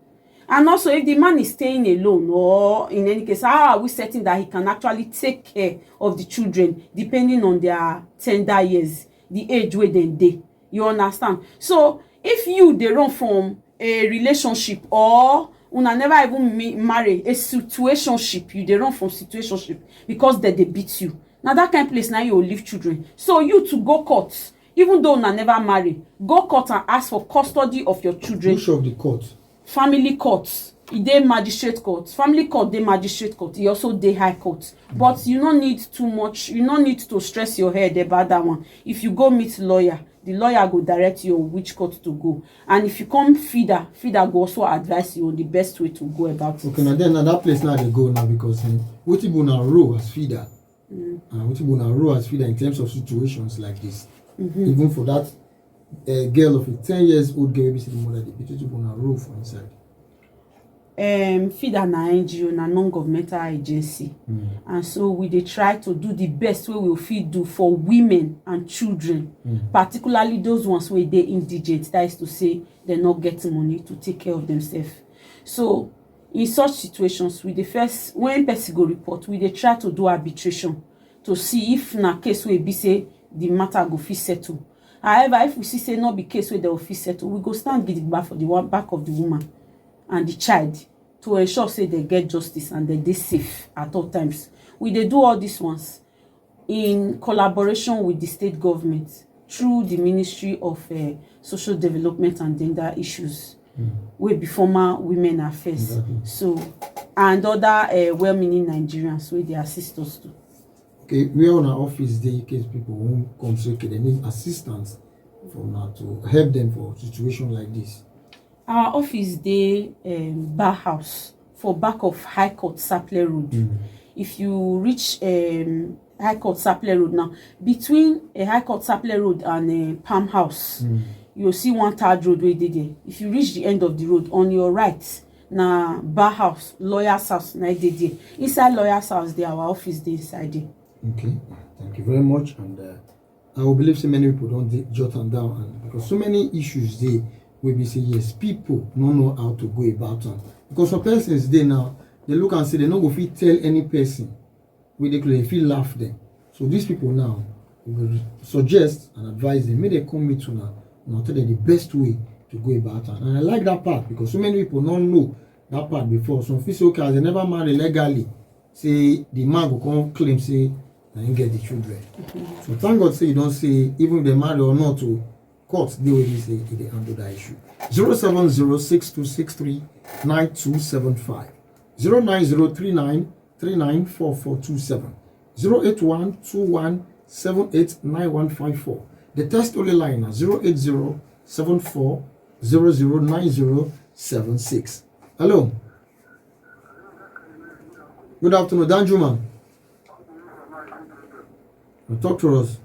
And also, if the man is staying alone, or in any case, how are we certain that he can actually take care of the children depending on their tender years, the age wey dem dey? You understand? So if you dey run from a relationship, or una never even marry, a situationship, you dey run from situationship because they beat you, na that kind of place now you will leave children. So you to go court, even though una never marry, go court and ask for custody of your children. Which of the court? Family court, e dey magistrate court. Family court dey magistrate court, e also dey high court. But you no need too much, you no need to stress your head about that one. If you go meet lawyer, the lawyer go direct you on which court to go. And if you come feeder go also advise you on the best way to go about it. Okay, now then, that place now they go now, because wetin be una role as feeder, wetin be una role as feeder in terms of situations like this, even for that girl of a 10 years old girl, be the mother, the wetin be una role for inside? Feeder na NGO, na non-governmental agency, and so we dey try to do the best wey we fit do for women and children, particularly those ones wey dey indigent, that is to say they no get money to take care of themselves. So in such situations, we dey first, when person go report, we dey try to do arbitration to see if na case wey be say the matter go fit settle. However, if we see say no be case wey they go fit settle, we go stand gidigba for the back of the woman and the child to ensure say they get justice and they dey safe at all times. We dey do all these ones in collaboration with the state government through the Ministry of Social Development and Gender Issues, wey be former Women Affairs. So, and other well-meaning Nigerians wey dey assist us too. Okay, we are on our office day in case people won't come say okay, they need assistance from now to help them for a situation like this. Our office dey Bar House for back of High Court Saple Road. If you reach High Court Saple Road now, between High Court Saple Road and Palm House, you'll see one third road wey dey there. If you reach the end of the road, on your right, na Bar House, Lawyer's House, na dey there. Inside Lawyer's House, there our office dey inside there. Okay, thank you very much. And I will believe so many people don't jot them down, and because so many issues there will be say yes, people don't know how to go about them. Because some persons they now they look and say they no go fit tell any person where they feel laugh them. So these people now will suggest and advise them, may they come meet to now tell them the best way to go about it. And I like that part because so many people don't know that part before. Some feel say okay, as they never marry legally, say the man will come claim say I didn't get the children. So thank God say you don't say even if they marry or not to court deal with this, they handle that issue. 07062639275 09039394427 08121789154. The test only line is 08074009076. Hello. Good afternoon, Danjuma. Talk to us.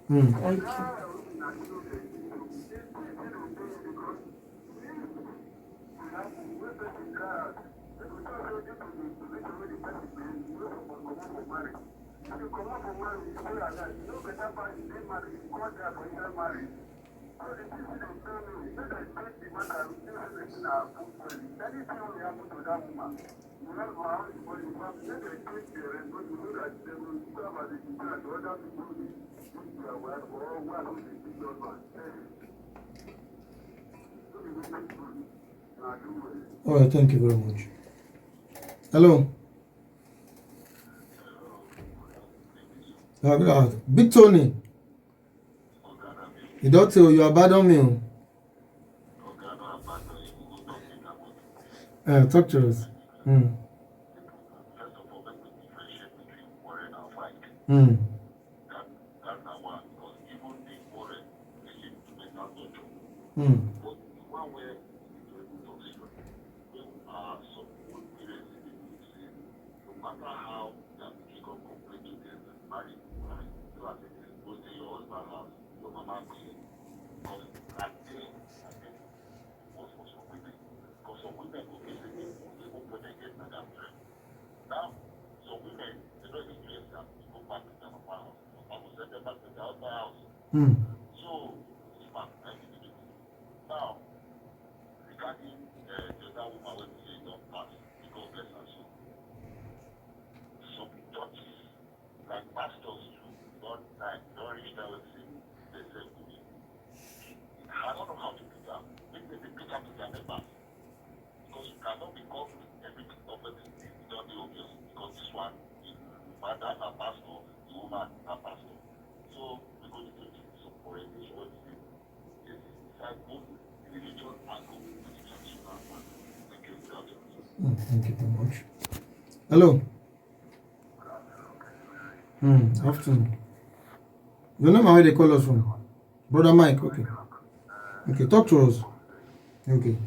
Thank you. All right, thank you very much. Hello. Big Tony, you don't tell you abandon me. Talk to us. Mm. Mm. Mm. Mm. Thank you very much. Hello. Afternoon. Your name and where they call us from? Brother Mike, okay. Okay, talk to us. Okay.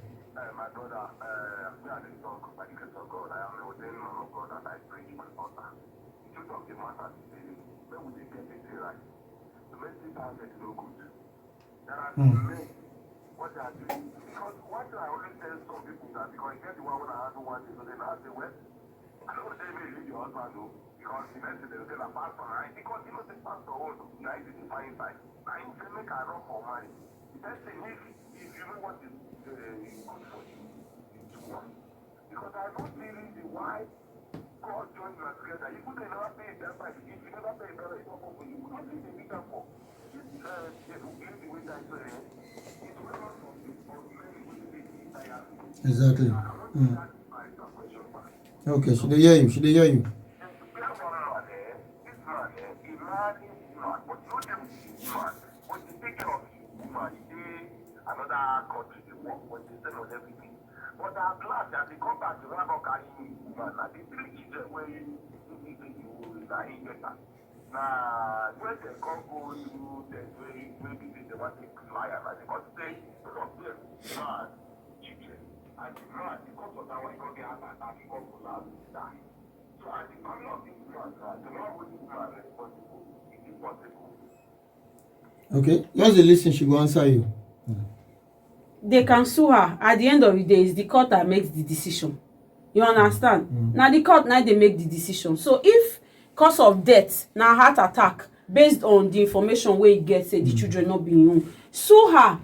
Exactly. Okay, should they hear you? Should they hear you? Okay, just a listen, she will answer you. They can sue her. At the end of the day, it's the court that makes the decision. You understand? Now the court now they make the decision. So if cause of death, now heart attack, based on the information where you get, say the children not being home, sue her.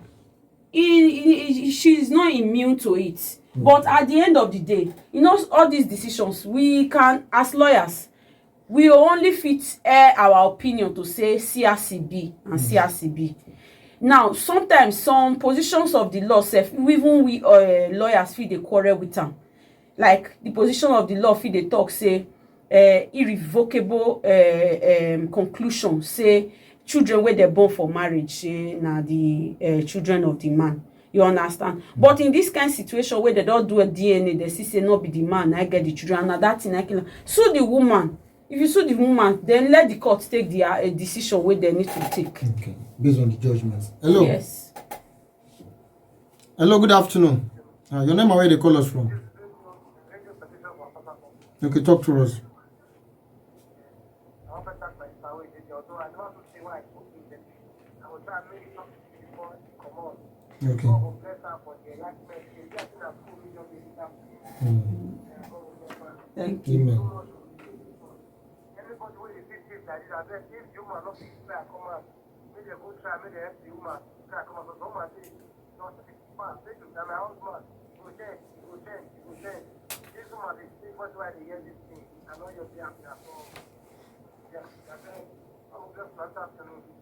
She's not immune to it. But at the end of the day, you know, all these decisions, we can, as lawyers, we only fit air our opinion to say CRCB and CRCB. Now, sometimes some positions of the law, even we lawyers feel they quarrel with them. Like the position of the law, feel they talk say irrevocable conclusion, say children where they're born for marriage, say na the children of the man. You understand? But in this kind of situation where they don't do a DNA, they say not be the man, I get the children, and that thing I kill. Sue the woman. If you sue the woman, then let the court take the decision where they need to take. Okay, based on the judgments. Hello. Yes. Hello, good afternoon. Your name and where they call us from? Okay, talk to us. Okay. Thank you. Amen.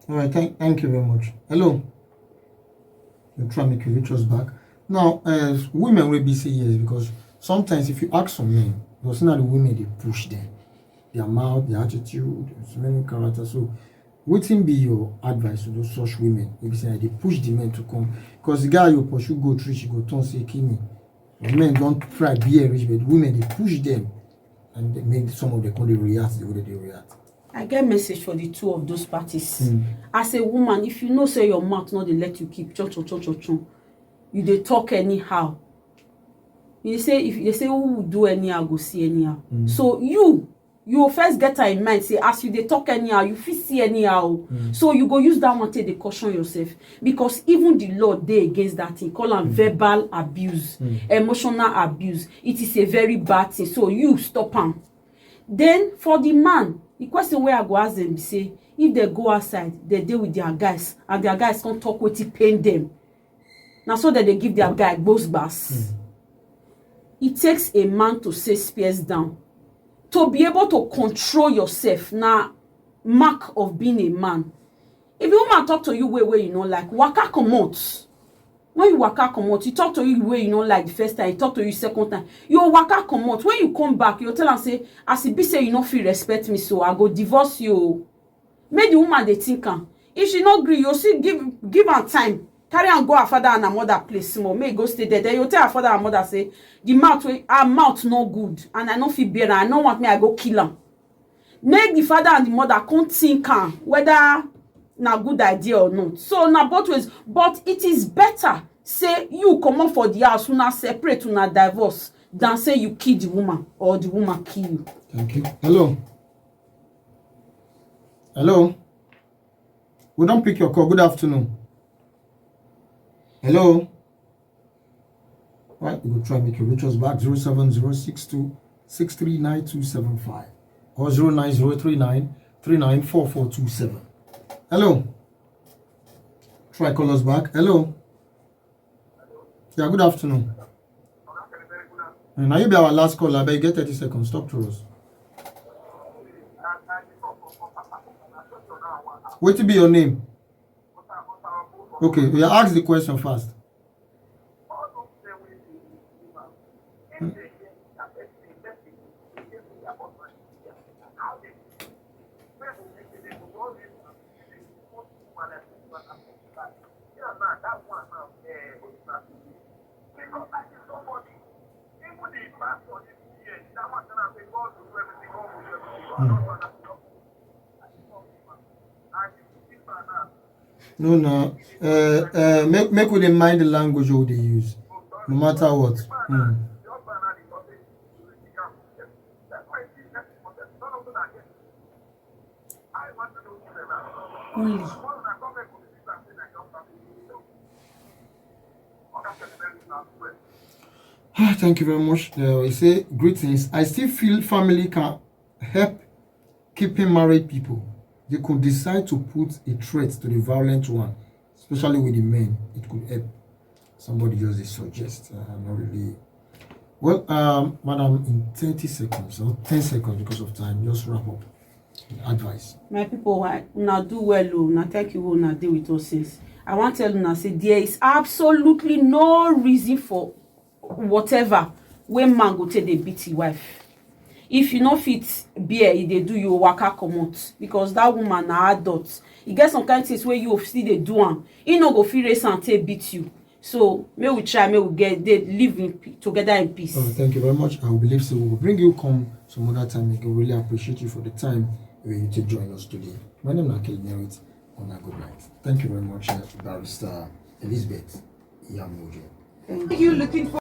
All right, thank you very much. Hello. You try make you reach us back. Now, women will be say yes because sometimes if you ask some men, you'll see that the women they push them. their mouth, their attitude, so many characters. So wetin be your advice to those such women? Maybe say they push the men to come because the guy you pursue go through, she go turn say kill me. The men don't try be a rich, but women they push them, and they make some of them come they react the way they react. I get message for the two of those parties. As a woman, if you know say your mouth not they let you keep you they talk anyhow. You say if they say who will do anyhow, go see anyhow. So you first get her in mind, say as you they talk anyhow, you feel see anyhow. So you go use that one to they caution yourself. Because even the law they against that thing, call them verbal abuse, emotional abuse. It is a very bad thing. So you stop them. Then for the man, the question where I go ask them say, if they go outside, they deal with their guys, and their guys can't talk with it pain them. Now so that they give their guy both bars. It takes a man to say spears down. To be able to control yourself, now mark of being a man. If a woman talk to you where you know like waka comot. When you waka comot, you talk to you where you know like the first time, you talk to you second time, you waka comot. When you come back, you tell am say, as it be say you no fit respect me, so I go divorce you. Make the woman they think am. If she no agree, you see give am time. Carry am go her father and her mother place small. Make go stay there. Then you tell her father and mother say, her mouth no good, and I no fit bear am. I no want me I go kill am. Make the father and the mother come think am whether na good idea or not. So na both ways, but it is better say you come out for the house, una separate, una divorce, than say you kill the woman or the woman kill you. Thank you. Hello. We don't pick your call. Good afternoon. Hello. Right, we will try and make your reach us back 07062639275 or 09039394427. Hello. Try call us back. Hello. Yeah, good afternoon. Now you be our last call. I bet you get 30 seconds. Talk to us. What will be your name? Okay, we ask the question first. No. Make we mind the language they use, no matter what. Only. Thank you very much. We say greetings. I still feel family can help keeping married people. They could decide to put a threat to the violent one, especially with the men. It could help. Somebody just suggest. Not really. Well, madam, in 30 seconds or 10 seconds because of time, just wrap up. Advice. My people, now do well. Now thank you. Now deal with us since. I want to tell you now. Say there is absolutely no reason for whatever when man go take the beat his wife. If you no fit bear, they do you waka comot because that woman na adult. You get some kind of things where you still they do am. He no go feel race and take beat you. So may we try, may we get they live together in peace. Thank you very much. I believe so. We will bring you come some other time. We can really appreciate you for the time you take join us today. My name is KellyMerit. On a good night. Thank you very much, Barrister Elizabeth Yamoje. Are you looking for?